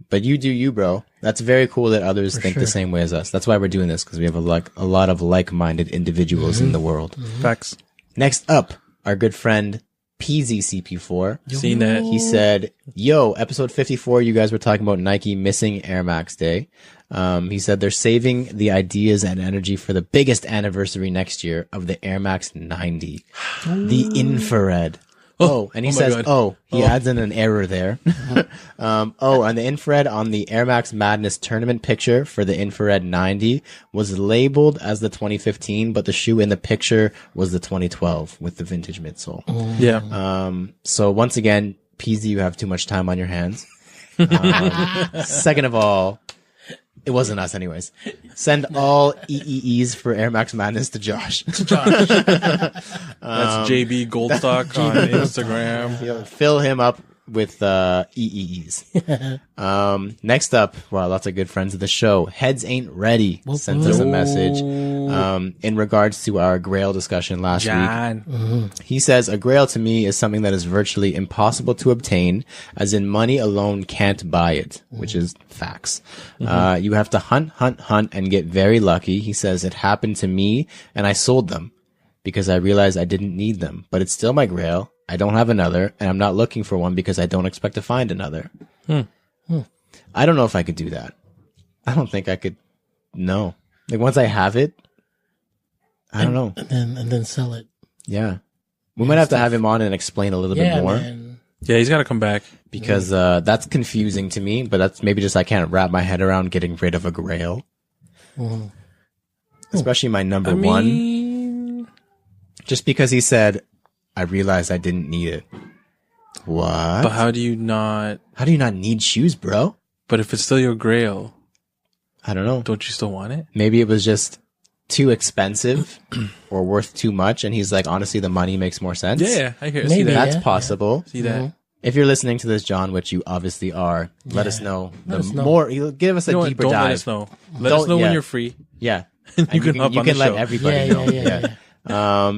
But you do you, bro. That's very cool that others think the same way as us. That's why we're doing this, because we have a lot of like-minded individuals in the world. Facts. Next up, our good friend PZCP4. Seen that. He said, yo, episode 54, you guys were talking about Nike missing Air Max Day. He said they're saving the ideas and energy for the biggest anniversary next year of the Air Max 90, the infrared. And he says, he adds in an error there. And the infrared on the Air Max Madness tournament picture for the infrared 90 was labeled as the 2015, but the shoe in the picture was the 2012 with the vintage midsole. So once again, PZ, you have too much time on your hands. Second of all, it wasn't us anyways. Send all EEEs for Air Max Madness to Josh. That's JB Goldstock on Instagram. Fill him up with EEEs. Next up, lots of good friends of the show. Heads Ain't Ready sent us a message in regards to our Grail discussion last week. He says, a Grail to me is something that is virtually impossible to obtain, as in money alone can't buy it, which is facts. You have to hunt, and get very lucky. He says, it happened to me, and I sold them because I realized I didn't need them, but it's still my Grail. I don't have another, and I'm not looking for one because I don't expect to find another. I don't know if I could do that. I don't think I could. No. Like once I have it, I don't know. And then sell it. Yeah. We might have to have him on and explain a little bit more. Man. Yeah, he's got to come back. Because that's confusing to me, but that's maybe just I can't wrap my head around getting rid of a grail. Especially my number one. Just because he said, I realized I didn't need it. What? But how do you not need shoes, bro? But if it's still your grail, I don't know. Don't you still want it? Maybe it was just too expensive or worth too much, and he's like, honestly, the money makes more sense. Yeah, I hear. Maybe, see that. That's possible. See that. If you're listening to this, John, which you obviously are, let us know. More, give us a deeper dive. Let us know. Let us know when you're free. Yeah, you can hop on the show. Let everybody know. Yeah.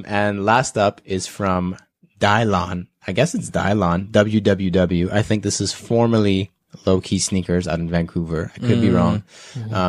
And last up is from Dylon. I guess it's Dylon. WWW. I think this is formerly Low Key Sneakers out in Vancouver. I could be wrong.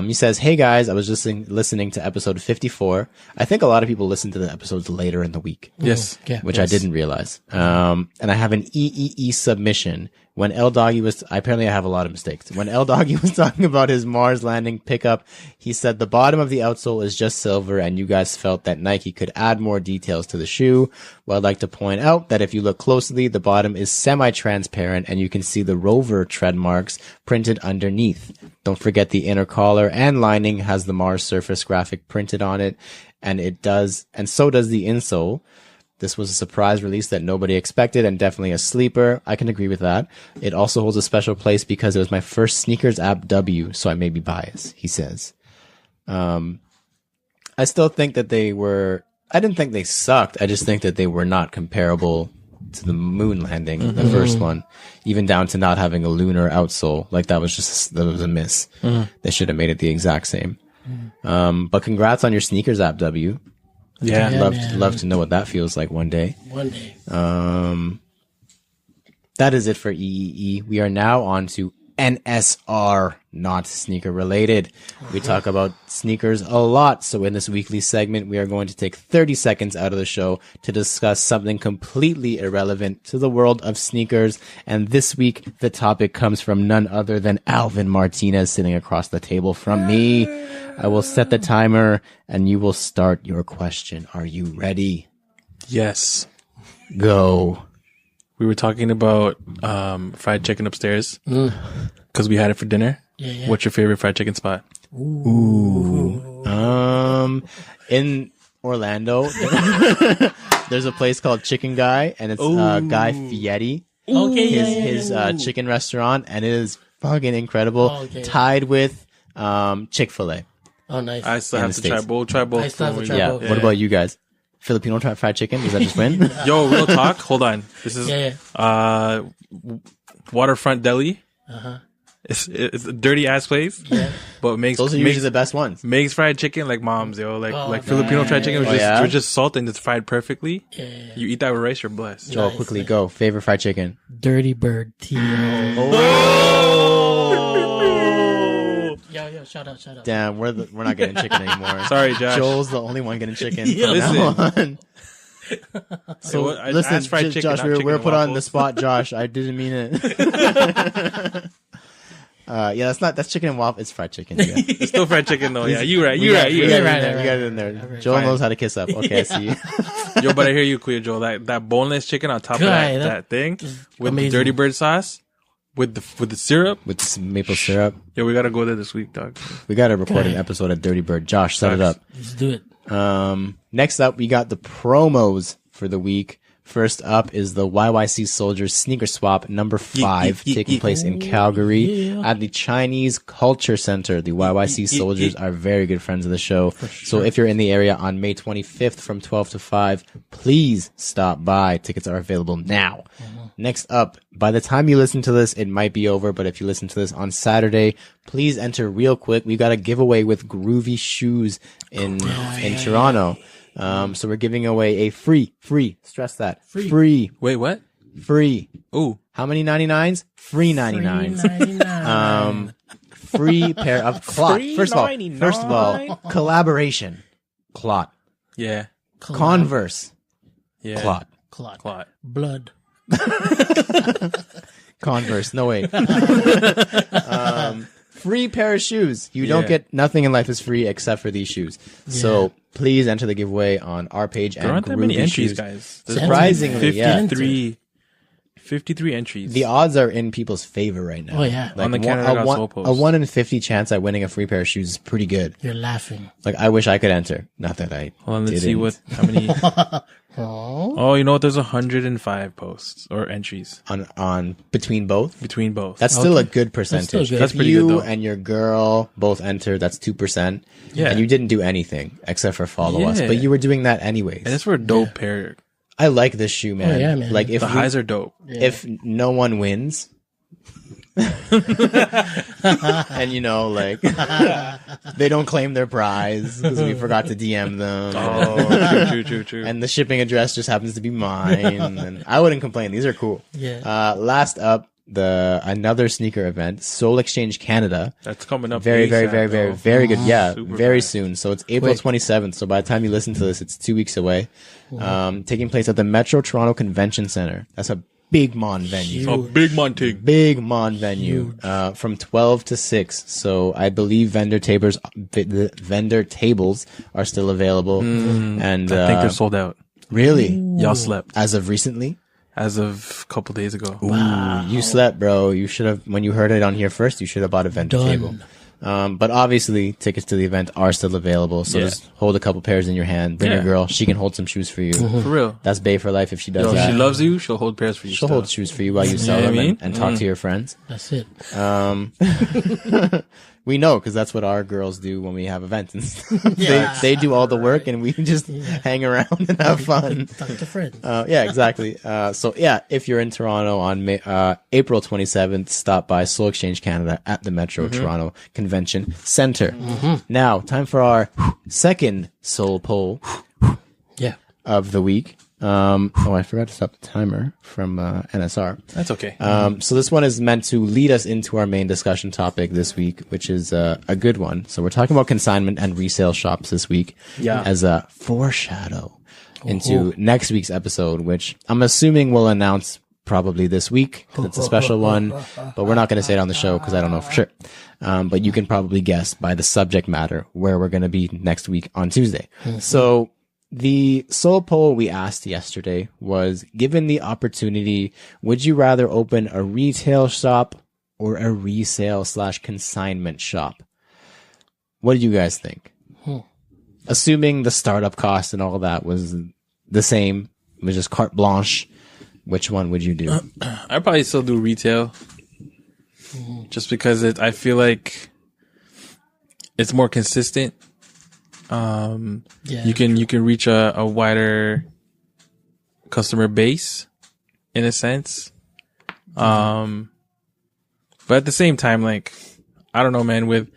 He says, hey guys, I was just listening to episode 54. I think a lot of people listen to the episodes later in the week. Yes. Which I didn't realize. And I have an EEE submission. When LDoggy was, apparently I have a lot of mistakes. When LDoggy was talking about his Mars landing pickup, he said the bottom of the outsole is just silver and you guys felt that Nike could add more details to the shoe. Well, I'd like to point out that if you look closely, the bottom is semi-transparent and you can see the Rover tread marks printed underneath. Don't forget the inner collar and lining has the Mars surface graphic printed on it, and so does the insole. This was a surprise release that nobody expected and definitely a sleeper. I can agree with that. It also holds a special place because it was my first sneakers app W, so I may be biased, he says. I still think that I didn't think they sucked. I just think that they were not comparable to the moon landing, the first one, even down to not having a lunar outsole. Like that was a miss. They should have made it the exact same. But congrats on your sneakers app W. Yeah, love to know what that feels like one day. That is it for EEE. We are now on to NSR, not sneaker related. We talk about sneakers a lot. So in this weekly segment, we are going to take 30 seconds out of the show to discuss something completely irrelevant to the world of sneakers. And this week, the topic comes from none other than Alvin Martinez sitting across the table from me. I will set the timer and you will start your question. Are you ready? Yes. Go. We were talking about fried chicken upstairs because we had it for dinner. Yeah. What's your favorite fried chicken spot? In Orlando, there's a place called Chicken Guy, and it's Guy Fieri. Okay, his chicken restaurant, and it is fucking incredible. Tied with Chick-fil-A. Oh, nice. I still have to try both. Try both. I still have to try both. What about you guys? Filipino fried chicken? Does that just win? Yo, real talk. Hold on. This is Waterfront Deli. It's a dirty ass place. Yeah. But those are usually the best ones. Makes fried chicken like mom's, yo. Like Filipino fried chicken was just salt and it's fried perfectly. Yeah. You eat that with rice, you're blessed. Joel, quickly go. Favorite fried chicken? Dirty Bird Yo, shout out. Damn, we're not getting chicken anymore. Sorry, Josh. Joel's the only one getting chicken. Listen. So listen, Josh, we were put on the spot, Josh. I didn't mean it. That's chicken and waffle. It's fried chicken. Yeah. It's still fried chicken though. Yeah, you right. You got it in there. Joel knows how to kiss up. Okay, I see. Yo, but I hear you, Kuya Joel. That boneless chicken on top of that thing with the Dirty Bird sauce. With the syrup? With the maple syrup. Yeah, we gotta go there this week, dog. We gotta record an episode of Dirty Bird. Josh, set it up. Let's do it. Next up, we got the promos for the week. First up is the YYC Soldiers Sneaker Swap number 5 taking place in Calgary at the Chinese Culture Center. The YYC Soldiers are very good friends of the show. Sure. So if you're in the area on May 25th from 12 to 5, please stop by. Tickets are available now. Next up, by the time you listen to this, it might be over, but if you listen to this on Saturday, please enter real quick. We got a giveaway with Groovy Shoes in Toronto. So we're giving away a free, stress that, free. Wait, what? Free. Ooh. How many 99s? Free 99s. Free pair of clot. First of all, collaboration. Clot. Yeah. Converse. Yeah. Clot. Blood. Converse. No way. Free pair of shoes. You don't get nothing in life is free except for these shoes. So please enter the giveaway on our page. There aren't that many entries, guys. Surprisingly, 53 entries. The odds are in people's favor right now. Oh yeah. On the Canada Soul post. A 1 in 50 chance at winning a free pair of shoes is pretty good. You're laughing. Like, I wish I could enter. Not that I Hold on, let's didn't. see how many. Oh, you know what? There's 105 posts or entries on between both. between both. That's still a good percentage. That's still good. That's If pretty you good, though. and your girl both entered, that's 2%. Yeah. And you didn't do anything except for follow us, Yeah. but you were doing that anyways. and it's for a dope pair. I like this shoe, man. Oh, yeah, man. Like, if The highs are dope. if no one wins, and you know, like, they don't claim their prize because we forgot to DM them. Oh, true. And the shipping address just happens to be mine. And I wouldn't complain. These are cool. Yeah. Last up, another sneaker event, Soul Exchange Canada. That's coming up. Very ASAP, very good. though. Yeah, Super very fast. soon. So it's April 27th. So by the time you listen to this, it's 2 weeks away. Taking place at the Metro Toronto Convention Center. That's a big mon venue. A big Montig. Big mon venue, from 12 to 6. So I believe vendor tables are still available. And I think they're sold out. really, Y'all slept as of recently. as of a couple days ago. Ooh, you slept, bro. You should have, when you heard it on here first, you should have bought a vendor table. But obviously, tickets to the event are still available. So just hold a couple pairs in your hand. Bring your girl. She can hold some shoes for you. For real. That's bae for life if she does Yo, if that. she loves you, she'll hold pairs for you. She'll hold shoes for you while you sell know them what I mean? and talk to your friends. That's it. We know because that's what our girls do when we have events. And stuff. They do all the work and we just hang around and have fun. Talk to friends. Yeah, exactly. So yeah, if you're in Toronto on April 27th, stop by Soul Exchange Canada at the Metro Toronto Convention Center. Now, time for our second Soul poll Yeah. of the week. I forgot to stop the timer from NSR. That's okay. So this one is meant to lead us into our main discussion topic this week, which is a good one. So we're talking about consignment and resale shops this week as a foreshadow into next week's episode, which I'm assuming we'll announce probably this week. 'Cause it's a special one, but we're not going to say it on the show because I don't know for sure. But you can probably guess by the subject matter where we're going to be next week on Tuesday. So the Soul poll we asked yesterday was, given the opportunity, would you rather open a retail shop or a resale/consignment shop? What do you guys think? Assuming the startup cost and all that was the same, it was just carte blanche, which one would you do? I'd probably still do retail. Just because I feel like it's more consistent. You can reach a wider customer base in a sense. But at the same time, like, I don't know, man, with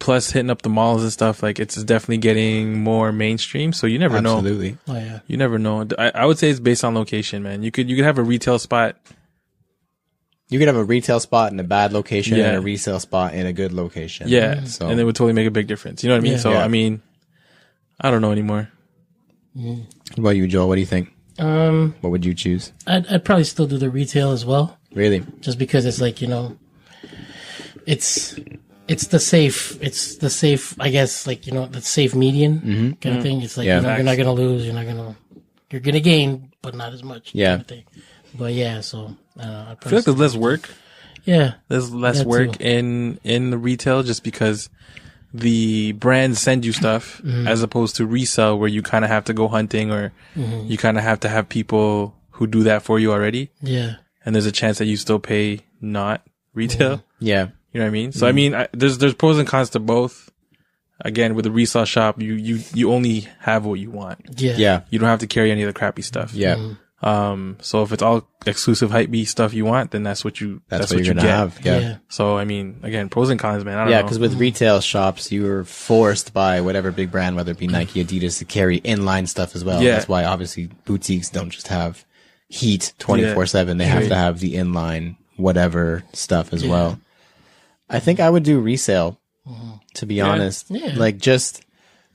Plus hitting up the malls and stuff, like, it's definitely getting more mainstream. So you never know. Absolutely. Oh yeah. You never know. I would say it's based on location, man. You could have a retail spot. You could have a retail spot in a bad location and a resale spot in a good location. Yeah. So, And it would totally make a big difference. You know what I mean? Yeah. So, I mean, I don't know anymore. what about you, Joel? What do you think? What would you choose? I'd probably still do the retail as well, Really? just because it's like, it's the safe, I guess, like, the safe median kind of thing. It's like, Yeah. you're not gonna lose, you're gonna gain, but not as much. Yeah. Kind of thing. But yeah, so I don't know. I feel like there's less work. Yeah. There's less That work too. in the retail just because the brands send you stuff as opposed to resell where you kind of have to go hunting or you kind of have to have people who do that for you already. Yeah. And there's a chance that you still pay not retail. Yeah. You know what I mean? So I mean, there's pros and cons to both. Again, with a resale shop, you only have what you want. Yeah. Yeah. You don't have to carry any of the crappy stuff. Yeah. So if it's all exclusive hypebeast stuff you want, then that's what you're you're you gonna get. have. Yeah. Yeah. So I mean, again, pros and cons, man. I don't Yeah, know. because with retail shops, you were forced by whatever big brand, whether it be Nike, Adidas, to carry inline stuff as well. Yeah. That's why obviously boutiques don't just have heat 24/7. They have to have the inline whatever stuff as well. I think I would do resale, to be honest. Yeah. Like, just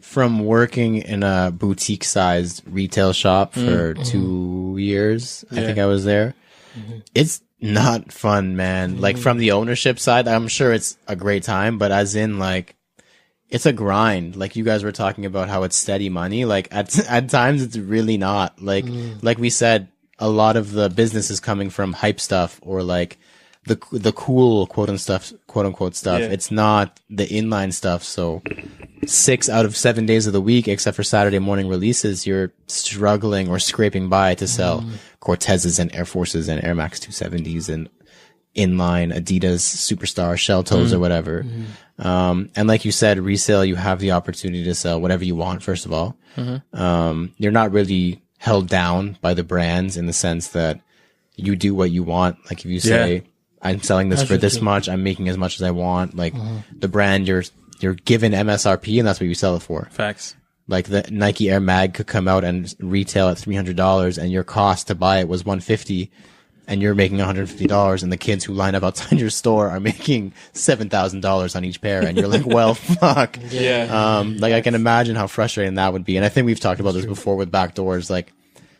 from working in a boutique sized retail shop for 2 years, I think I was there. It's not fun, man. Like from the ownership side, I'm sure it's a great time, but as in like, it's a grind. Like you guys were talking about how it's steady money. Like at times it's really not. Like we said, a lot of the business is coming from hype stuff or like the cool quote unquote stuff. Yeah. It's not the inline stuff. So 6 out of 7 days of the week, except for Saturday morning releases, you're struggling or scraping by to sell Cortezes and Air Forces and Air Max 270s and inline Adidas Superstar shell toes or whatever. And like you said, resale, you have the opportunity to sell whatever you want, first of all. You're not really held down by the brands in the sense that you do what you want. Like if you say, I'm selling this for this much, I'm making as much as I want. Like the brand, you're given MSRP and that's what you sell it for. Facts. Like the Nike Air Mag could come out and retail at $300 and your cost to buy it was $150 and you're making $150 and the kids who line up outside your store are making $7,000 on each pair and you're like, well, fuck. Like I can imagine how frustrating that would be. And I think we've talked about this before with backdoors. Like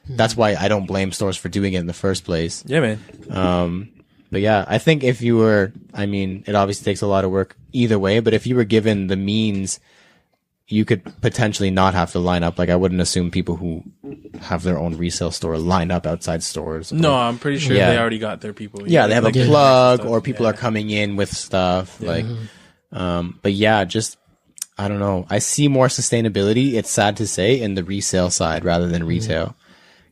that's why I don't blame stores for doing it in the first place. Yeah, man. But yeah, I think if you were, I mean, it obviously takes a lot of work either way, but if you were given the means, you could potentially not have to line up. Like I wouldn't assume people who have their own resale store line up outside stores. No, I'm pretty sure they already got their people. Yeah, they have like a plug or people are coming in with stuff. Like, but yeah, just, I don't know. I see more sustainability, it's sad to say, in the resale side rather than retail.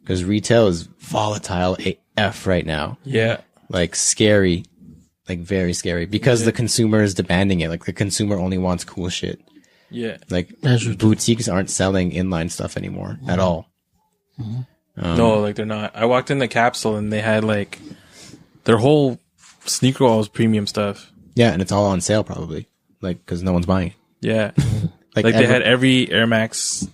Because retail is volatile AF right now. Yeah. Like scary, like very scary because the consumer is demanding it. Like the consumer only wants cool shit. Yeah. Like boutiques aren't selling inline stuff anymore at all. No, like they're not. I walked in the Capsule and they had like their whole sneaker wall was premium stuff. Yeah. And it's all on sale probably. Like, cause no one's buying it. Yeah. like they had every Air Max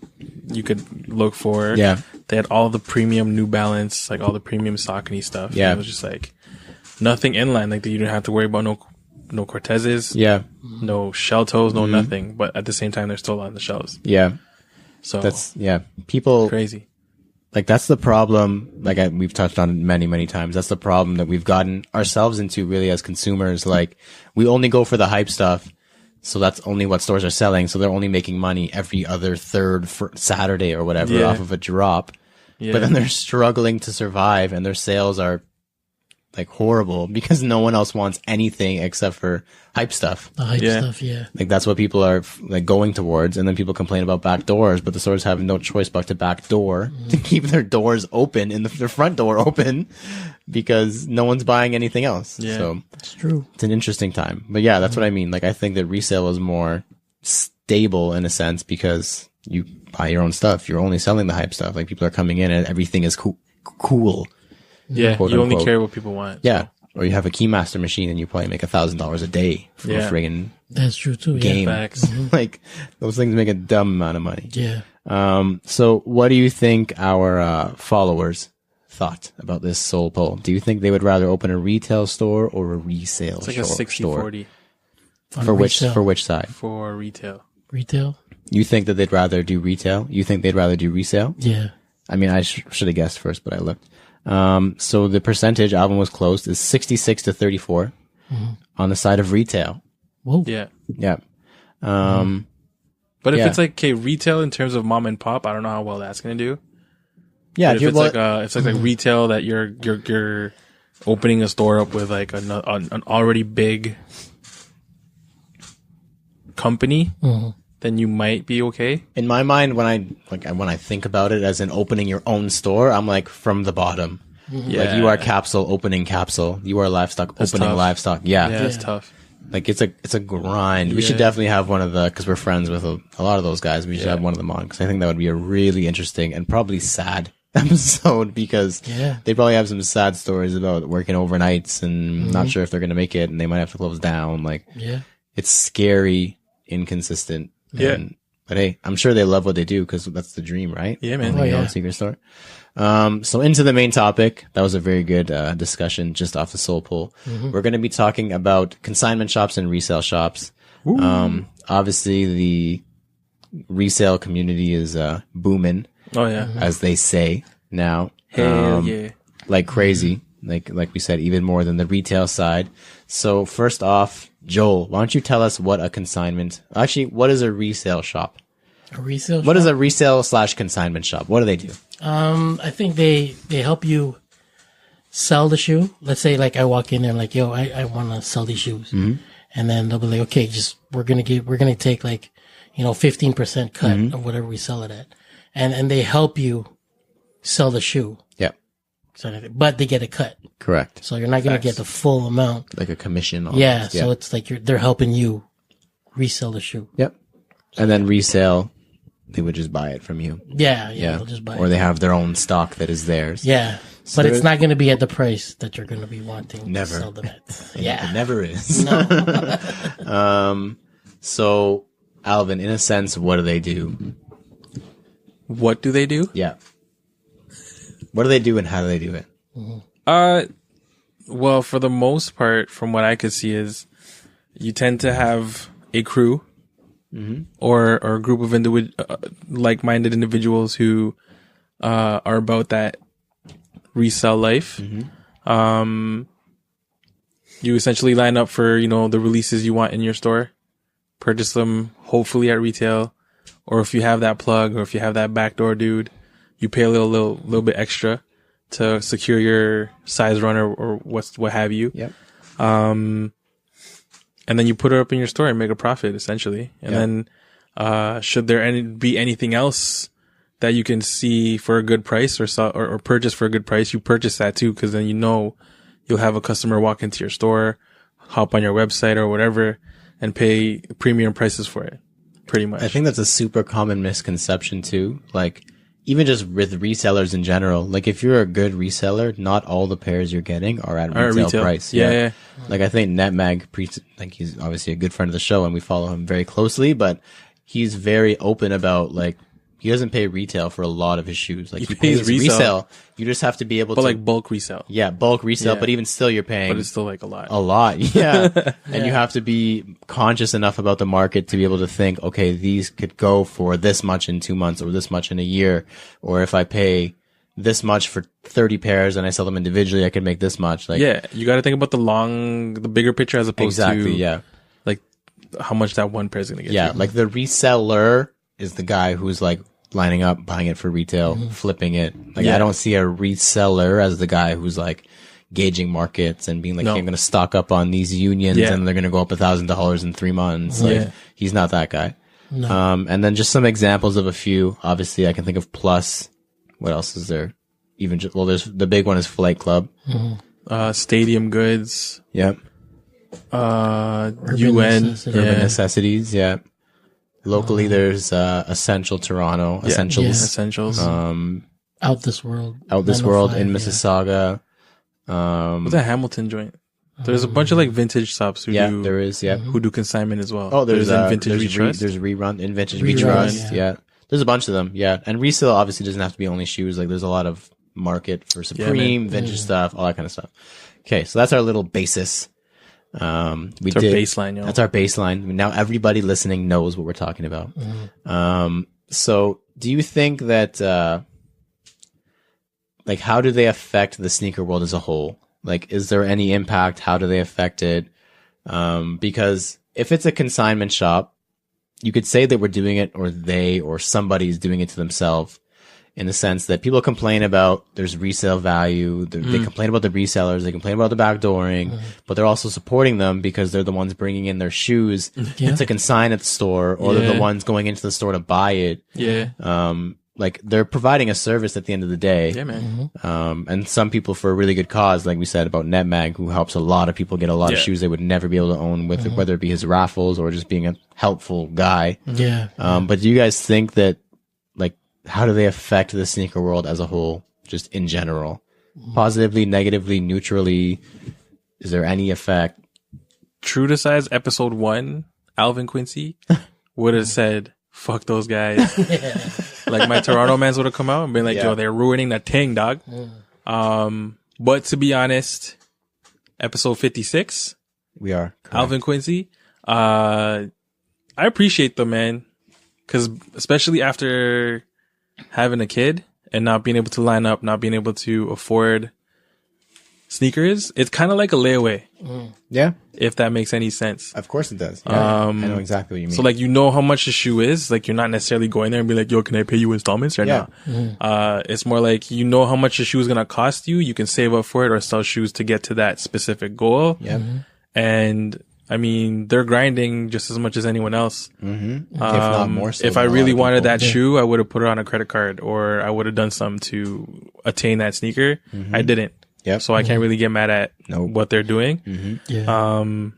you could look for. Yeah. They had all the premium New Balance, like all the premium Saucony stuff. Yeah. And it was just like nothing inline. Like you didn't have to worry about no Cortezes. Yeah. No shell toes, no nothing. But at the same time, they're still on the shelves. Yeah. So that's, people crazy. Like that's the problem. Like we've touched on it many times. That's the problem that we've gotten ourselves into really as consumers. Like we only go for the hype stuff. So that's only what stores are selling. So they're only making money every other third Saturday or whatever off of a drop. Yeah. But then they're struggling to survive and their sales are like horrible because no one else wants anything except for hype stuff. The hype stuff, Like that's what people are like going towards. And then people complain about back doors, but the stores have no choice but to back door to keep their doors open and their front door open because no one's buying anything else. Yeah, so it's true. It's an interesting time, but yeah, that's what I mean. Like I think that resale is more stable in a sense because you buy your own stuff. You're only selling the hype stuff. Like people are coming in and everything is cool. Yeah, quote, you unquote. only care what people want. Yeah. So. Or you have a Keymaster machine and you probably make $1,000 a day for a friggin' that's true too. game. Yeah. Like those things make a dumb amount of money. Yeah. So what do you think our followers thought about this soul poll? Do you think they would rather open a retail store or a resale store? It's like a 60-40. For which side? For retail. Retail? You think that they'd rather do retail? You think they'd rather do resale? Yeah. I mean, I should have guessed first, but I looked. So the percentage, album was closed, is 66 to 34 on the side of retail. Whoa. Yeah. Yeah. But if it's like, okay, retail in terms of mom and pop, I don't know how well that's going to do. Yeah. If it's like retail that you're opening a store up with like an already big company, then you might be okay. In my mind, when I think about it as in opening your own store, I'm like from the bottom. Yeah. Like you are Capsule opening Capsule. You are Livestock opening Livestock. Yeah. Yeah, it's tough. Like it's a grind. We should definitely have one of because we're friends with a lot of those guys. We should have one of them on because I think that would be a really interesting and probably sad episode because they probably have some sad stories about working overnights and not sure if they're going to make it and they might have to close down. Like, it's scary, inconsistent. Yeah. But hey, I'm sure they love what they do because that's the dream, right? Yeah, man. Owning your own secret store. So into the main topic, that was a very good discussion just off the soul poll. We're going to be talking about consignment shops and resale shops. Obviously the resale community is booming. Oh yeah. As they say now. Hell yeah. Like crazy. like we said, even more than the retail side. So first off, Joel, why don't you tell us what a consignment, actually, what is a resale shop? A resale shop? What is a resale / consignment shop? What do they do? I think they help you sell the shoe. Let's say like I walk in there and like, yo, I want to sell these shoes. Mm-hmm. And then they'll be like, okay, we're going to take like, 15% cut of whatever we sell it at. And they help you sell the shoe. Yeah. But they get a cut. Correct. So you're not going to get the full amount. Like a commission. Almost. Yeah. So it's like they're helping you resell the shoe. Yep. And then resale, they would just buy it from you. Yeah. They'll just buy it. Or they have their own stock that is theirs. Yeah. So but it's not going to be at the price that you're going to be wanting never. to sell them at. Yeah. It never is. No. So, Alvin, in a sense, what do they do? What do they do? Yeah. What do they do and how do they do it? Mm-hmm. Well, for the most part, from what I could see is you tend to have a crew or a group of like-minded individuals who are about that resell life. You essentially line up for, the releases you want in your store, purchase them hopefully at retail, or if you have that plug or if you have that backdoor dude, you pay a little bit extra to secure your size run or what have you. Yep. And then you put it up in your store and make a profit essentially. And then, should there be anything else that you can see for a good price or purchase for a good price, you purchase that too. Cause then you'll have a customer walk into your store, hop on your website or whatever and pay premium prices for it. Pretty much. I think that's a super common misconception too. Like, even just with resellers in general, like if you're a good reseller, not all the pairs you're getting are at retail price. Yeah. Like I think NetMag, like he's obviously a good friend of the show and we follow him very closely, but he's very open about like, he doesn't pay retail for a lot of his shoes. Like he pays resell. You just have to be able to. But like bulk resell. Yeah, bulk resell. Yeah. But even still, you're paying. But it's still like a lot. A lot. Yeah. And you have to be conscious enough about the market to be able to think, okay, these could go for this much in 2 months or this much in a year. Or if I pay this much for 30 pairs and I sell them individually, I could make this much. Like, yeah. You got to think about the bigger picture as opposed to like how much that one pair is going to get. Yeah. Like the reseller is the guy who's like lining up, buying it for retail, flipping it. Like I don't see a reseller as the guy who's like gauging markets and being like, hey, I'm going to stock up on these unions and they're going to go up $1,000 in 3 months. Like he's not that guy. No. And then just some examples of a few. Obviously I can think of Plus. What else is there? Even just, there's the big one is Flight Club. Stadium Goods. Yep. Urban Necessities. Yeah. Locally, there's Essential Toronto, Essentials, Out This World in Mississauga. What's that Hamilton joint? There's a bunch of like vintage shops who do consignment as well. Oh, there's Vintage Retrust. There's Rerun in Vintage Retrust. Yeah, there's a bunch of them. Yeah, and resale obviously doesn't have to be only shoes. Like there's a lot of market for Supreme, vintage stuff, all that kind of stuff. Okay, so that's our little basis. That's our baseline, yo. That's our baseline. Now everybody listening knows what we're talking about. So do you think that, like, how do they affect the sneaker world as a whole? Like, is there any impact? How do they affect it? Because if it's a consignment shop, you could say that we're doing it or somebody's doing it to themselves. In the sense that people complain about there's resale value, they complain about the resellers, they complain about the backdooring, but they're also supporting them because they're the ones bringing in their shoes to consign at the store, or they're the ones going into the store to buy it. Yeah. Like they're providing a service at the end of the day. Yeah, man. And some people for a really good cause, like we said about NetMag, who helps a lot of people get a lot of shoes they would never be able to own with whether it be his raffles or just being a helpful guy. Yeah. But do you guys think that, like, how do they affect the sneaker world as a whole, just in general? Positively, negatively, neutrally? Is there any effect? True to Size episode 1, Alvin Quincy would have said, fuck those guys. Like my Toronto mans would have come out and been like, yo, they're ruining that thing, dog. But to be honest, episode 56, we are correct. Alvin Quincy. I appreciate them, man. Cause especially after having a kid and not being able to line up, not being able to afford sneakers, it's kind of like a layaway. Yeah. If that makes any sense. Of course it does. Yeah, I know exactly what you mean. So like, you know how much the shoe is. Like, you're not necessarily going there and be like, yo, can I pay you installments right now? It's more like, you know how much the shoe is going to cost you. You can save up for it or sell shoes to get to that specific goal. Yeah. And I mean, they're grinding just as much as anyone else. If not more so. If I really wanted that shoe, I would have put it on a credit card, or I would have done something to attain that sneaker. I didn't. Yep. So I can't really get mad at what they're doing. Yeah. And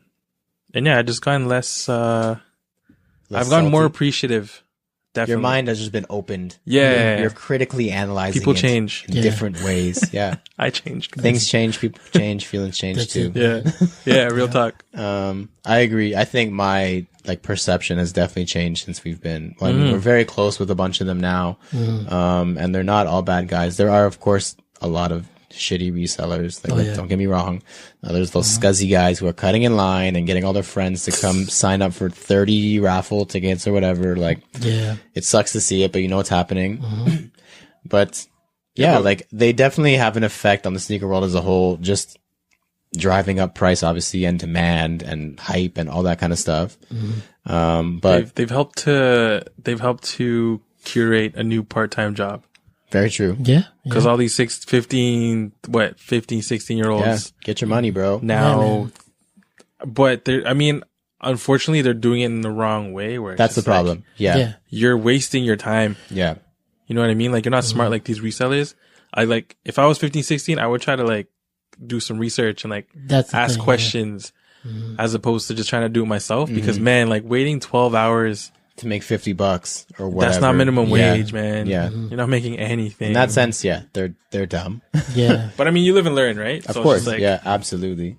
yeah, I just gotten less I've gotten salty. more appreciative. Definitely. Your mind has just been opened. Yeah. You're critically analyzing People it change. in different ways. Yeah. I changed. Things change, people change, feelings change too. Yeah. Yeah, real talk. I agree. I think my like perception has definitely changed since we've been, I mean, we're very close with a bunch of them now. And they're not all bad guys. There are, of course, a lot of shitty resellers. Like, don't get me wrong. There's those scuzzy guys who are cutting in line and getting all their friends to come sign up for 30 raffle tickets or whatever. Like, it sucks to see it, but you know what's happening. But yeah, like they definitely have an effect on the sneaker world as a whole, just driving up price, obviously, and demand and hype and all that kind of stuff. But they've helped to curate a new part-time job. Very true. Yeah. Because all these 15, 16-year-olds. Get your money, bro. Now, but I mean, unfortunately, they're doing it in the wrong way. Where that's the problem. Yeah. You're wasting your time. Yeah. You know what I mean? Like, you're not smart like these resellers. If I was 15, 16, I would try to like do some research and like ask questions as opposed to just trying to do it myself. Because man, like waiting 12 hours to make $50 or whatever. That's not minimum wage, man. Yeah. You're not making anything. In that sense, yeah, they're dumb. Yeah. But I mean, you live and learn, right? Of course. Yeah, absolutely.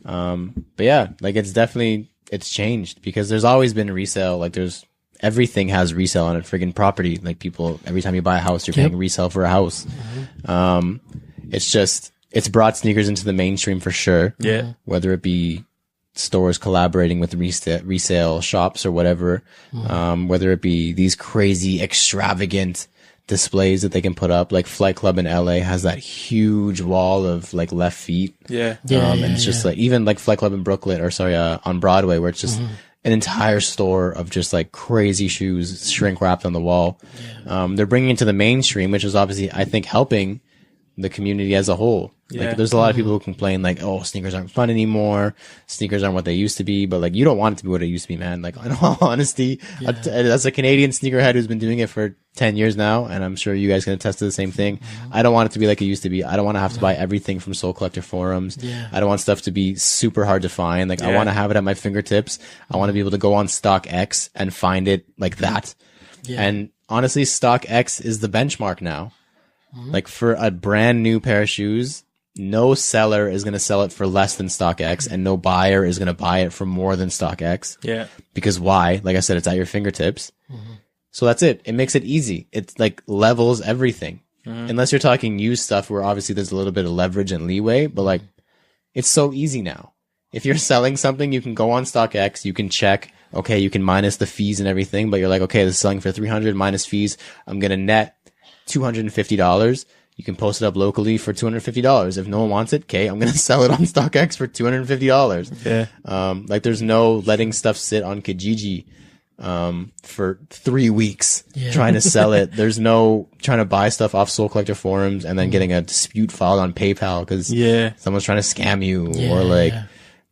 But yeah, like it's changed because there's always been resale. Like everything has resale on it. Friggin' property. Like people, every time you buy a house, you're paying resale for a house. It's brought sneakers into the mainstream for sure. Yeah. Whether it be stores collaborating with resale shops or whatever, whether it be these crazy extravagant displays that they can put up, like Flight Club in LA has that huge wall of like left feet. Yeah. And it's just like, even like Flight Club in Brooklyn on Broadway, where it's just an entire store of just like crazy shoes shrink wrapped on the wall. They're bringing it to the mainstream, which is obviously, I think, helping the community as a whole. Like, there's a lot of people who complain like, oh, sneakers aren't fun anymore. Sneakers aren't what they used to be. But like, you don't want it to be what it used to be, man. Like, in all honesty, as a Canadian sneakerhead who's been doing it for 10 years now, and I'm sure you guys can attest to the same thing. I don't want it to be like it used to be. I don't want to have to buy everything from Soul Collector forums. I don't want stuff to be super hard to find. Like, I want to have it at my fingertips. I want to be able to go on StockX and find it like that. And honestly, StockX is the benchmark now. Like, for a brand new pair of shoes, no seller is going to sell it for less than StockX, and no buyer is going to buy it for more than StockX. Yeah. Because why? Like I said, it's at your fingertips. So that's it. It makes it easy. It's like levels everything. Unless you're talking used stuff where obviously there's a little bit of leverage and leeway, but like, it's so easy now. If you're selling something, you can go on StockX, you can check, okay, you can minus the fees and everything, but you're like, okay, this is selling for 300 minus fees. I'm going to net $250. You can post it up locally for $250. If no one wants it, okay, I'm going to sell it on StockX for $250. Yeah. Like, there's no letting stuff sit on Kijiji, for 3 weeks trying to sell it. There's no trying to buy stuff off Soul Collector forums and then getting a dispute filed on PayPal because someone's trying to scam you or like,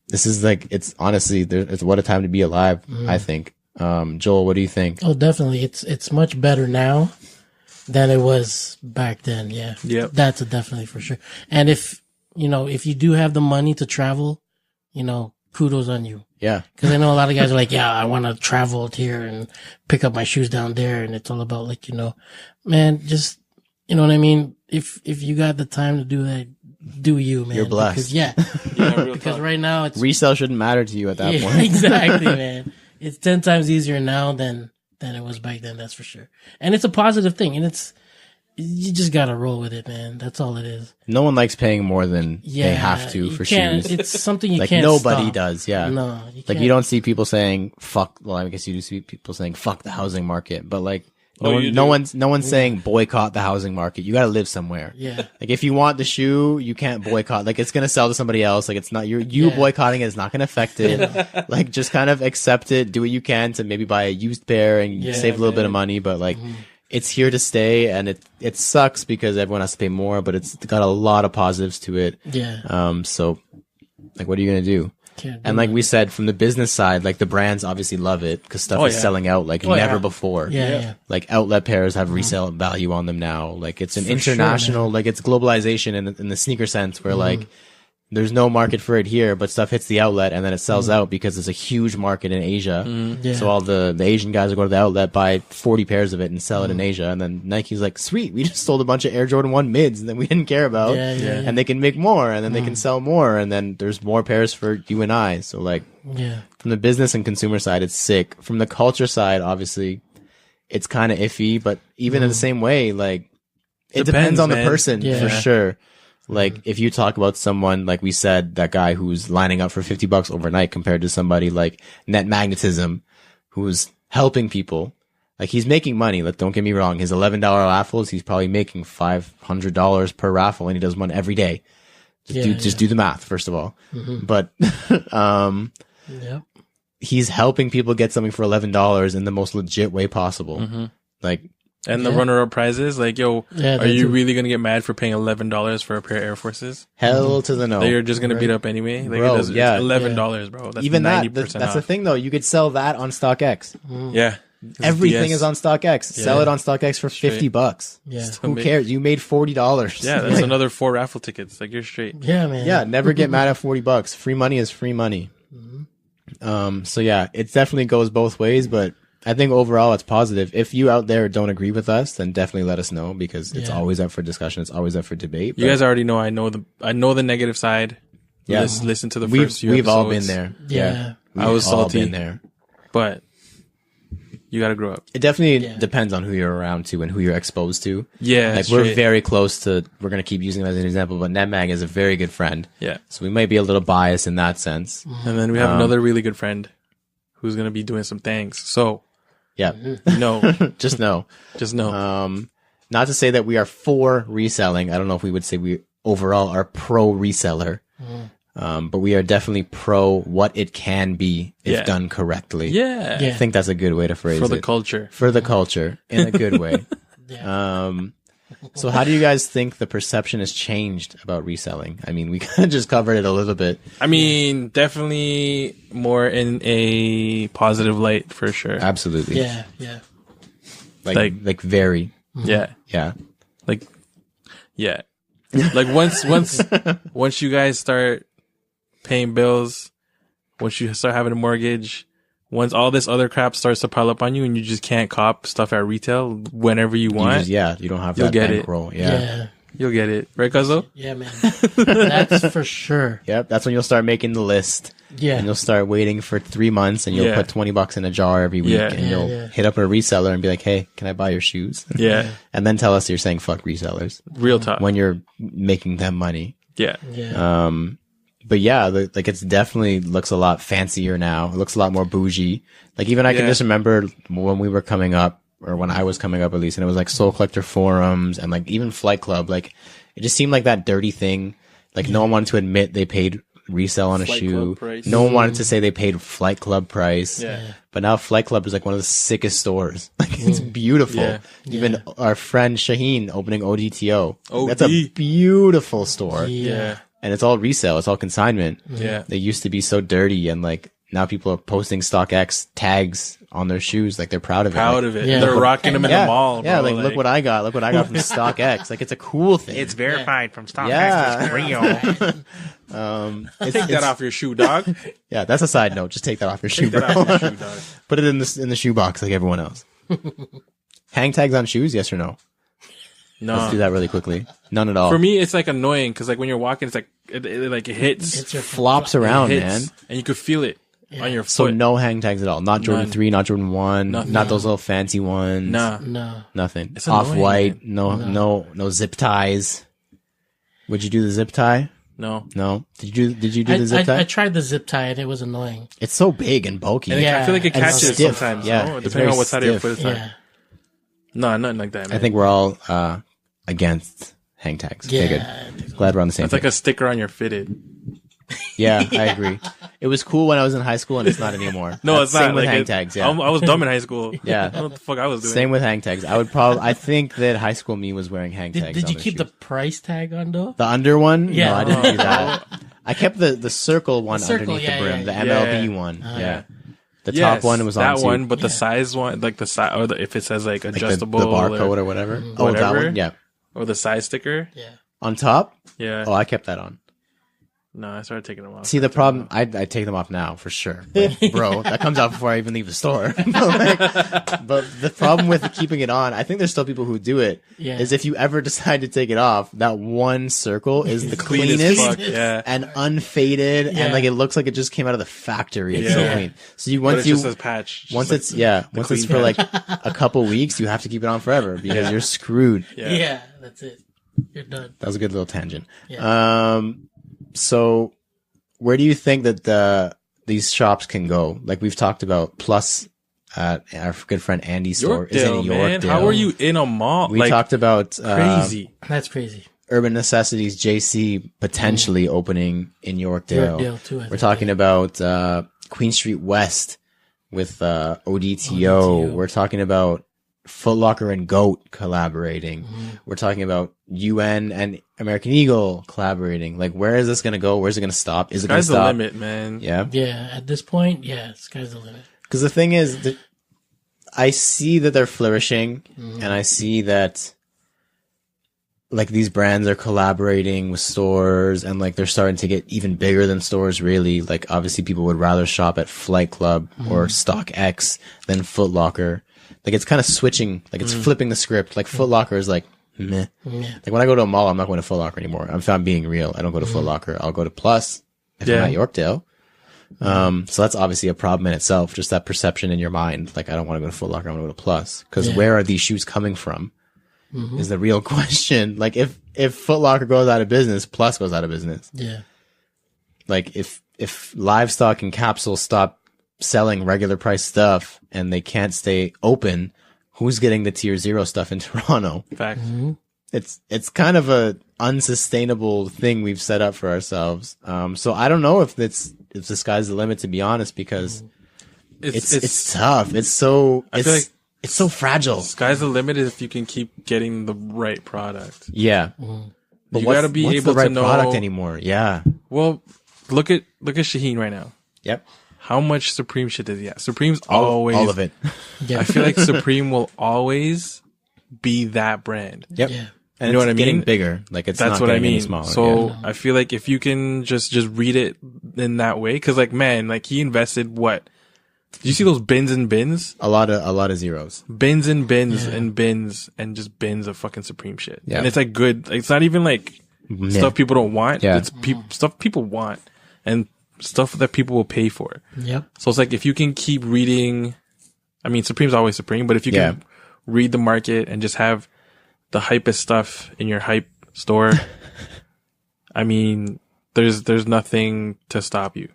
this is like, it's honestly, it's what a time to be alive, I think. Joel, what do you think? Oh, definitely. It's much better now than it was back then. Yeah. Yep. That's definitely for sure. And if you do have the money to travel, kudos on you. Yeah. Cause I know a lot of guys are like, yeah, I want to travel here and pick up my shoes down there. And it's all about like, man, just, you know what I mean? If you got the time to do that, do you, man. You're blessed. Because, because right now it's resale shouldn't matter to you at that point. Exactly, man. It's 10 times easier now than it was back then. That's for sure. And it's a positive thing. And you just gotta roll with it, man. That's all it is. No one likes paying more than they have to for shoes. It's something you like can't nobody stop. does. Yeah. No, like you don't see people saying fuck. Well, I guess you do see people saying fuck the housing market, but like No one's saying boycott the housing market. You got to live somewhere. Yeah. Like if you want the shoe, you can't boycott. Like it's gonna sell to somebody else. Like it's not you boycotting it is not gonna affect it. Like just kind of accept it. Do what you can to maybe buy a used pair and save a little bit of money. But like it's here to stay, and it sucks because everyone has to pay more. But it's got a lot of positives to it. Yeah. So like, what are you gonna do? And like we said, from the business side, like the brands obviously love it because stuff is selling out like never before. Yeah. Like outlet pairs have resale value on them now. Like it's an international, like it's globalization in the sneaker sense where like there's no market for it here, but stuff hits the outlet and then it sells out because there's a huge market in Asia. So all the Asian guys will go to the outlet, buy 40 pairs of it and sell it in Asia. And then Nike's like, sweet, we just sold a bunch of Air Jordan 1 mids that we didn't care about. And they can make more and then they can sell more. And then there's more pairs for you and I. So like, from the business and consumer side, it's sick. From the culture side, obviously, it's kind of iffy, but even in the same way, like, it depends on the person for sure. Like, if you talk about someone, like we said, that guy who's lining up for $50 overnight compared to somebody like Net Magnetism, who's helping people, like he's making money. Like, don't get me wrong. His $11 raffles, he's probably making $500 per raffle and he does one every day. Just do the math, first of all. But, he's helping people get something for $11 in the most legit way possible. Like, and the runner-up prizes, like, yo, are you really gonna get mad for paying $11 for a pair of Air Forces? Hell to the no. That you're just gonna beat up anyway, like, bro. It's $11, bro. That's even 90% that's the thing, though. You could sell that on StockX. Everything is on StockX. Sell it on StockX for $50. Who cares? You made $40. Yeah, that's another 4 raffle tickets. Like, you're straight. Yeah, man. Yeah, never get mad at $40. Free money is free money. So yeah, it definitely goes both ways, but I think overall it's positive. If you out there don't agree with us, then definitely let us know because it's always up for discussion. It's always up for debate. You guys already know I know the negative side. Yeah, listen to the first few We've episodes. all been there. Yeah, I was salty. Been there, but you got to grow up. It definitely depends on who you're around to and who you're exposed to. Yeah, like we're very close to. We're gonna keep using him as an example, but NetMag is a very good friend. Yeah, so we might be a little biased in that sense. And then we have another really good friend who's gonna be doing some things. So. Yeah. No. Just know. Not to say that we are for reselling. I don't know if we would say we overall are pro reseller. But we are definitely pro what it can be if done correctly. Yeah. I think that's a good way to phrase it. For the culture. For the culture in a good way. So how do you guys think the perception has changed about reselling? I mean, we kind of just covered it a little bit. I mean, definitely more in a positive light for sure. Absolutely. Yeah. Like very. Yeah. Yeah. Like once you guys start paying bills, once you start having a mortgage, once all this other crap starts to pile up on you and you just can't cop stuff at retail whenever you want. You don't have that bankroll. Yeah. You'll get it. Right, Cuzzo? Yeah, man. That's for sure. Yep. That's when you'll start making the list. Yeah. And you'll start waiting for 3 months and you'll put $20 in a jar every week and you'll hit up a reseller and be like, hey, can I buy your shoes? Yeah. And then tell us you're saying fuck resellers. Real talk. When you're making them money. Yeah. But yeah, like it's definitely looks a lot fancier now. It looks a lot more bougie. Like even I can just remember when we were coming up, or when I was coming up at least, and it was like Soul Collector forums and like even Flight Club. Like it just seemed like that dirty thing. Like no one wanted to admit they paid resell on a shoe. No one wanted to say they paid Flight Club price. Yeah. But now Flight Club is like one of the sickest stores. Like it's beautiful. Yeah. Even our friend Shaheen opening ODTO. That's a beautiful store. Yeah. And it's all resale. It's all consignment. Yeah. They used to be so dirty and like now people are posting StockX tags on their shoes. Like they're proud of it. Yeah. They're rocking them in the mall. Yeah. Bro. Like look what I got. Look what I got from StockX. Like it's a cool thing. It's verified from StockX. It's real. Take that off your shoe, dog. Yeah. That's a side note. Just take that off your shoe, bro. Put it in the shoe box like everyone else. Hang tags on shoes. Yes or no? No. Let's do that really quickly. None at all. For me, it's like annoying because like when you're walking, it's like it hits. It flops around, man. And you could feel it on your foot. So no hang tags at all. Not Jordan 3, not Jordan 1, not those little fancy ones. No. Nothing. It's Off-white. No zip ties. Would you do the zip tie? No. Did you do the zip tie? I tried the zip tie and it was annoying. It's so big and bulky. And I feel like it catches stiff. sometimes. Yeah. No? Depending on what side of your foot it's on. No, nothing like that, man. I think we're all against hang tags. Yeah. Okay, good. Glad we're on the same It's like a sticker on your fitted. Yeah, I agree. It was cool when I was in high school, and it's not anymore. No, it's not. Same with like hang tags. Yeah, I was dumb in high school. Yeah. I don't know what the fuck I was doing. Same with hang tags. I think that high school me was wearing hang tags. Did you keep the price tag on though? The under one? Yeah. No, I didn't do that. I kept the circle one underneath yeah, the brim, yeah, the MLB one. Yeah. The top one was on that too. one, but the size one, like the size, or if it says like adjustable, the barcode or whatever. Oh, that one? Yeah. Or the size sticker. Yeah. On top? Yeah. Oh, I kept that on. No, I started taking them off. See, the problem, I take them off now for sure. Like, bro, that comes out before I even leave the store. But the problem with keeping it on, I think there's still people who do it, is if you ever decide to take it off, that one circle is the cleanest and unfaded, and like it looks like it just came out of the factory. It's so clean. So once just says patch. Once it's for like a couple weeks, you have to keep it on forever because you're screwed. Yeah, that's it. You're done. That was a good little tangent. Yeah. So where do you think that these shops can go? Like we've talked about, Plus our good friend Andy's store is in Yorkdale. Man. How are you in a mall? We talked about crazy. That's crazy. Urban Necessities JC potentially opening in Yorkdale. Yorkdale too, We're talking about Queen Street West with ODTO. We're talking about Foot Locker and GOAT collaborating. We're talking about UN and American Eagle collaborating. Like, where is this going to go? Where's it going to stop? Is it going to stop? Sky's the limit, man. Yeah. Yeah. At this point, sky's the limit. Because the thing is that I see that they're flourishing, and I see that like these brands are collaborating with stores, and like they're starting to get even bigger than stores. Really, like obviously people would rather shop at Flight Club or StockX than Foot Locker. Like it's kind of switching, like it's flipping the script. Like Foot Locker is like meh. Like when I go to a mall, I'm not going to Foot Locker anymore. If I'm being real, I don't go to Foot Locker. I'll go to Plus if I'm at Yorkdale. So that's obviously a problem in itself. Just that perception in your mind. Like I don't want to go to Foot Locker. I want to go to Plus. Because where are these shoes coming from? Is the real question. Like if Foot Locker goes out of business, Plus goes out of business. Yeah. Like if Livestock and Capsule stop selling regular price stuff and they can't stay open, who's getting the tier 0 stuff in Toronto? Fact. It's kind of a unsustainable thing we've set up for ourselves. So I don't know if the sky's the limit, to be honest, because it's tough. It's so fragile. Sky's the limit if you can keep getting the right product. Yeah. But you gotta be able the right to know product anymore. Yeah. Well, look at Shaheen right now. Yep. How much Supreme shit does he have? Supreme's always all of it. Yeah. I feel like Supreme will always be that brand. Yep. Yeah. And you know what I mean? Getting bigger. Like it's That's not what I getting any mean. smaller. So I feel like if you can just read it in that way, because like man, like he invested what? Did you see those bins and bins? A lot of zeros. Bins and bins and bins and just bins of fucking Supreme shit. Yeah. And it's like good. Like, it's not even like stuff people don't want. Yeah. It's stuff people want and stuff that people will pay for. Yep. So it's like if you can keep reading, I mean, Supreme's always Supreme, but if you can read the market and just have the hypest stuff in your hype store, I mean, there's nothing to stop you.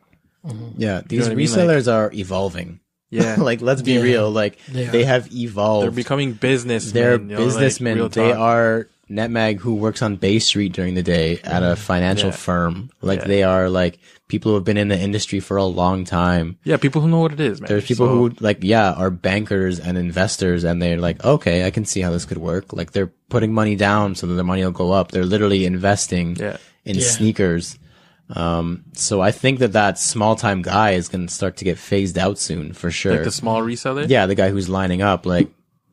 Yeah, these what I mean? resellers are evolving. Yeah. Like, let's be real. Like, they have They're evolved. becoming businessmen. They're you know, businessmen. like, They are Netmag who works on Bay Street during the day at a financial firm. Like, they are like people who have been in the industry for a long time. Yeah, people who know what it is, man. There's people who like, are bankers and investors, and they're like, okay, I can see how this could work. Like, they're putting money down so that the money will go up. They're literally investing in sneakers. So I think that small time guy is going to start to get phased out soon for sure. Like the small reseller? Yeah, the guy who's lining up, like,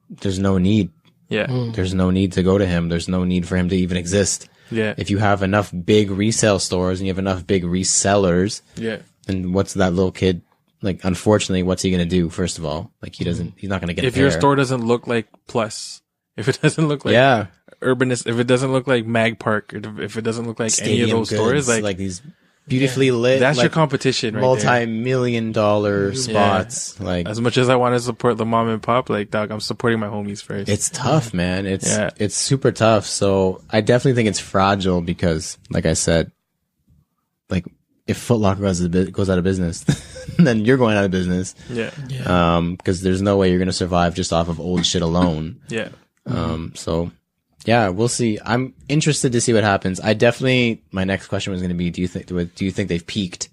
there's no need. Yeah. There's no need to go to him. There's no need for him to even exist. Yeah. If you have enough big resale stores and you have enough big resellers, then what's that little kid, like, unfortunately, what's he going to do, first of all? Like, he's not going to get if your store doesn't look like Plus, if it doesn't look like Urbanist, if it doesn't look like Mag Park, if it doesn't look like Stadium any of those goods, stores, like these beautifully lit, that's like, your competition right multi-million-dollar spots. Like, as much as I want to support the mom and pop, like, dog, I'm supporting my homies first. It's tough, man. It's super tough. So I definitely think it's fragile because, like I said, like, if Foot Locker goes out of business, then you're going out of business. Yeah. Because there's no way you're going to survive just off of old shit alone. Yeah. So yeah, we'll see. I'm interested to see what happens. My next question was going to be, do you think they've peaked?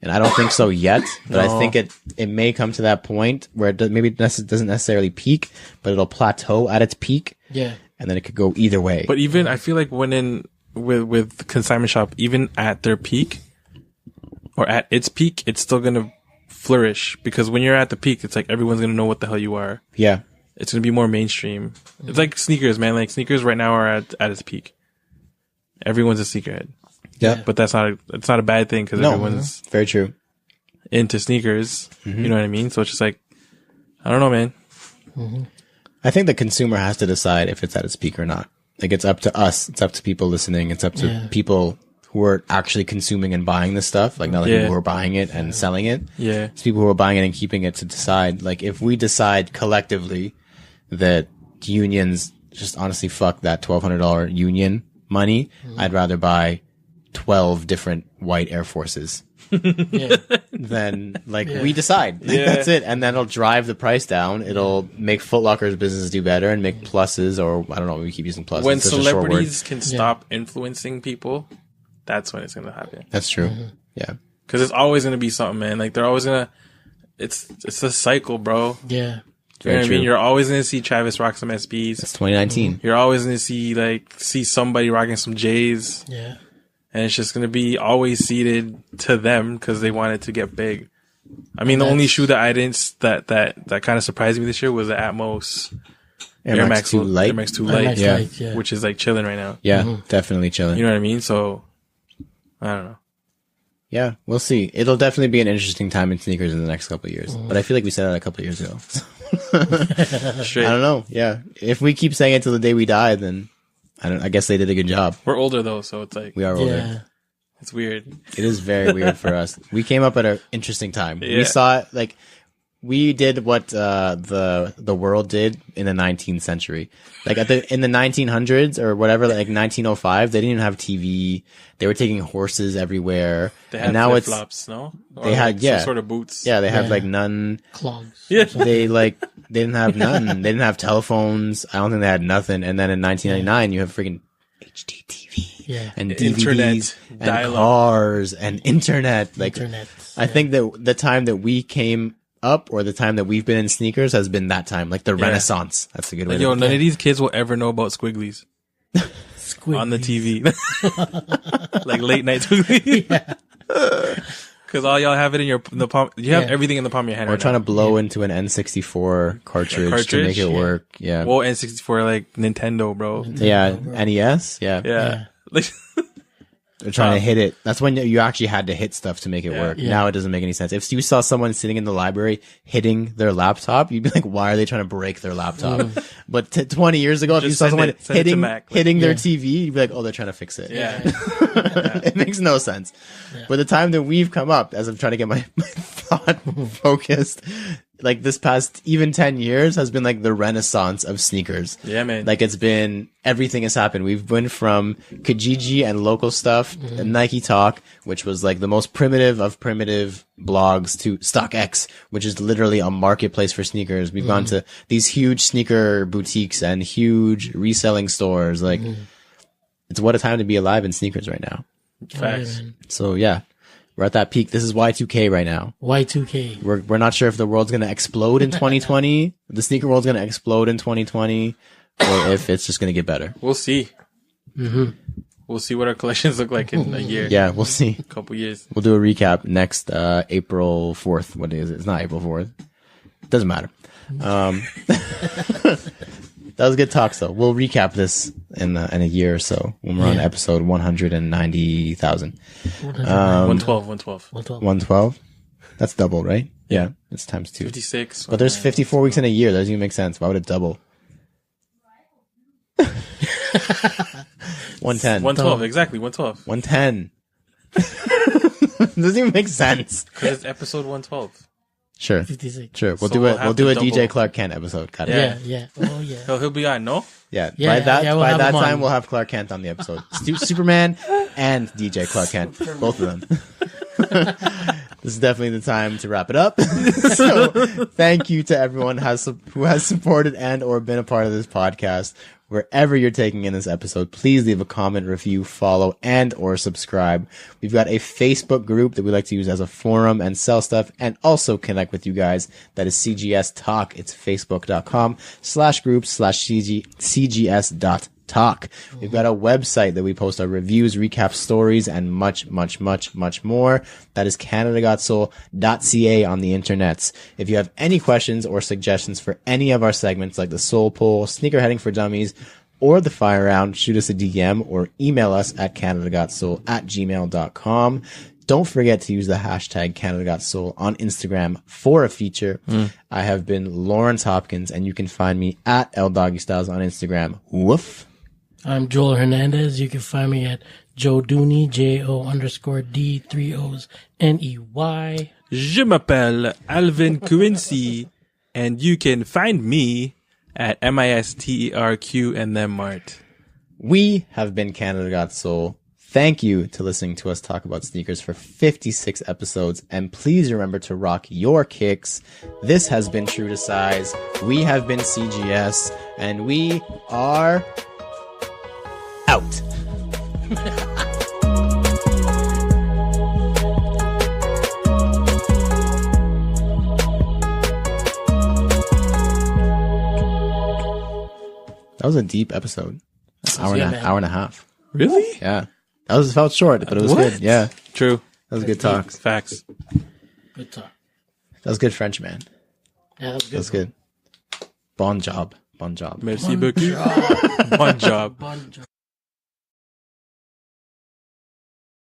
And I don't think so yet, but I think it may come to that point where it doesn't necessarily peak, but it'll plateau at its peak. Yeah. And then it could go either way. But even, I feel like with the consignment shop, even at their peak or at its peak, it's still going to flourish, because when you're at the peak, it's like everyone's going to know what the hell you are. Yeah. It's going to be more mainstream. It's like sneakers, man. Like sneakers right now are at its peak. Everyone's a sneakerhead. Yeah. But it's not a bad thing, because everyone's very true into sneakers. You know what I mean? So it's just like, I don't know, man. I think the consumer has to decide if it's at its peak or not. Like, it's up to us. It's up to people listening. It's up to people who are actually consuming and buying this stuff. Like, not like people who are buying it and selling it. Yeah. It's people who are buying it and keeping it to decide. Like, if we decide collectively that unions just honestly fuck that $1,200 union money, I'd rather buy 12 different white Air Forces. Then we decide. That's it. And then it'll drive the price down. It'll make Foot Locker's business do better and make pluses, or I don't know, we keep using pluses. When celebrities can stop influencing people, that's when it's going to happen. That's true. Yeah. Because it's always going to be something, man. Like, they're always going to, it's a cycle, bro. Yeah. You know what I mean? You're always going to see Travis rock some SBs. It's 2019. You're always going to see somebody rocking some J's. Yeah. And it's just going to be always seated to them because they want it to get big. I mean, the only shoe that I didn't, that kind of surprised me this year was the Atmos Air Max 2 Light. Air Max 2 Light. Yeah. Which is like chilling right now. Yeah, definitely chilling. You know what I mean? So, I don't know. Yeah, we'll see. It'll definitely be an interesting time in sneakers in the next couple of years. But I feel like we said that a couple of years ago. Straight. I don't know. Yeah. If we keep saying it till the day we die, then I guess they did a good job. We're older though, so it's like, we are older. Yeah. It's weird. It is very weird for us. We came up at an interesting time. We saw it, like, we did what the world did in the 19th century. Like in the 1900s or whatever, like 1905, they didn't even have TV. They were taking horses everywhere. They had and now flip-flops, no? Or they had some sort of boots. Yeah, they had like none. Clogs. Yeah. They didn't have none. They didn't have telephones. I don't think they had nothing. And then in 1999, you have freaking HD TV and DVDs internet, and dial-up. cars and internet. Like, Internet. I think that the time that we came up, or the time that we've been in sneakers, has been that time, like the Renaissance. That's a good way. Like, none of these kids will ever know about squigglies on the TV. Like late night squigglies. Because all y'all have it in the palm. You have everything in the palm of your hand. We're trying to blow into an N64 cartridge to make it work. Yeah. Well, N64, like Nintendo, bro. Yeah. NES. Yeah. Like, They're trying to hit it. That's when you actually had to hit stuff to make it work. Yeah. Now it doesn't make any sense. If you saw someone sitting in the library hitting their laptop, you'd be like, why are they trying to break their laptop? But 20 years ago, if you saw someone hitting their TV, you'd be like, oh, they're trying to fix it. yeah. It makes no sense. But the time that we've come up, as I'm trying to get my thought focused, like this past even 10 years has been like the renaissance of sneakers. Yeah, man. Like, it's been, everything has happened. We've been from Kijiji and local stuff and Nike Talk, which was like the most primitive of primitive blogs, to StockX, which is literally a marketplace for sneakers. We've gone to these huge sneaker boutiques and huge reselling stores. Like, it's what a time to be alive in sneakers right now. Facts. So yeah, we're at that peak. This is Y2K right now. Y2K. We're not sure if the world's going to explode in 2020, the world's going to explode in 2020, or if it's just going to get better. We'll see. We'll see what our collections look like in a year. Yeah, we'll see. A couple years. We'll do a recap next April 4th. What day is it? It's not April 4th. Doesn't matter. That was good talks, though. We'll recap this in a year or so when we're on episode 190,000. 112. 112? That's double, right? Yeah. It's times 2. 56. But there's 54 weeks in a year. That doesn't even make sense. Why would it double? 110. 112, exactly. 112. 110. Doesn't even make sense. Because it's episode 112. Sure. 56. Sure. We'll So do we'll a have to DJ double. Clark Kent episode. Got it. Yeah. Oh, yeah. He'll be on, no? Yeah. Yeah, By that we'll have him time, on. we'll have Clark Kent on the episode. Superman and DJ Clark Kent. Both of them. this is definitely the time to wrap it up. So thank you to everyone who has supported and or been a part of this podcast. Wherever you're taking in this episode, please leave a comment, review, follow, and or subscribe. We've got a Facebook group that we like to use as a forum and sell stuff and also connect with you guys. That is CGS Talk. It's facebook.com/groups/CGS.talk. We've got a website that we post our reviews, recap stories, and much, much, much, much more. That is CanadaGotSoul.ca on the internets. If you have any questions or suggestions for any of our segments like the Soul Poll, Sneakerheading for Dummies, or the Fire Round, shoot us a DM or email us at CanadaGotSoul@gmail.com. Don't forget to use the hashtag CanadaGotSoul on Instagram for a feature. I have been Lawrence Hopkins, and you can find me at LDoggyStyles on Instagram. Woof. I'm Joel Hernandez. You can find me at Joe Dooney, JO_D, 3 O's, NEY. Je m'appelle Alvin Quincy, and you can find me at MisterQMart and then Mart. We have been Canada Got Soul. Thank you to listening to us talk about sneakers for 56 episodes. And please remember to rock your kicks. This has been True to Size. We have been CGS. And we are out. That was a deep episode. Hour and a half. Really? Yeah. That felt short, but it was good. Yeah. True. That was good talk. Facts. Good talk. That was good French, man. Yeah, that was good. That was good. Bon job. Bon job. Merci beaucoup. Bon job. Bon job.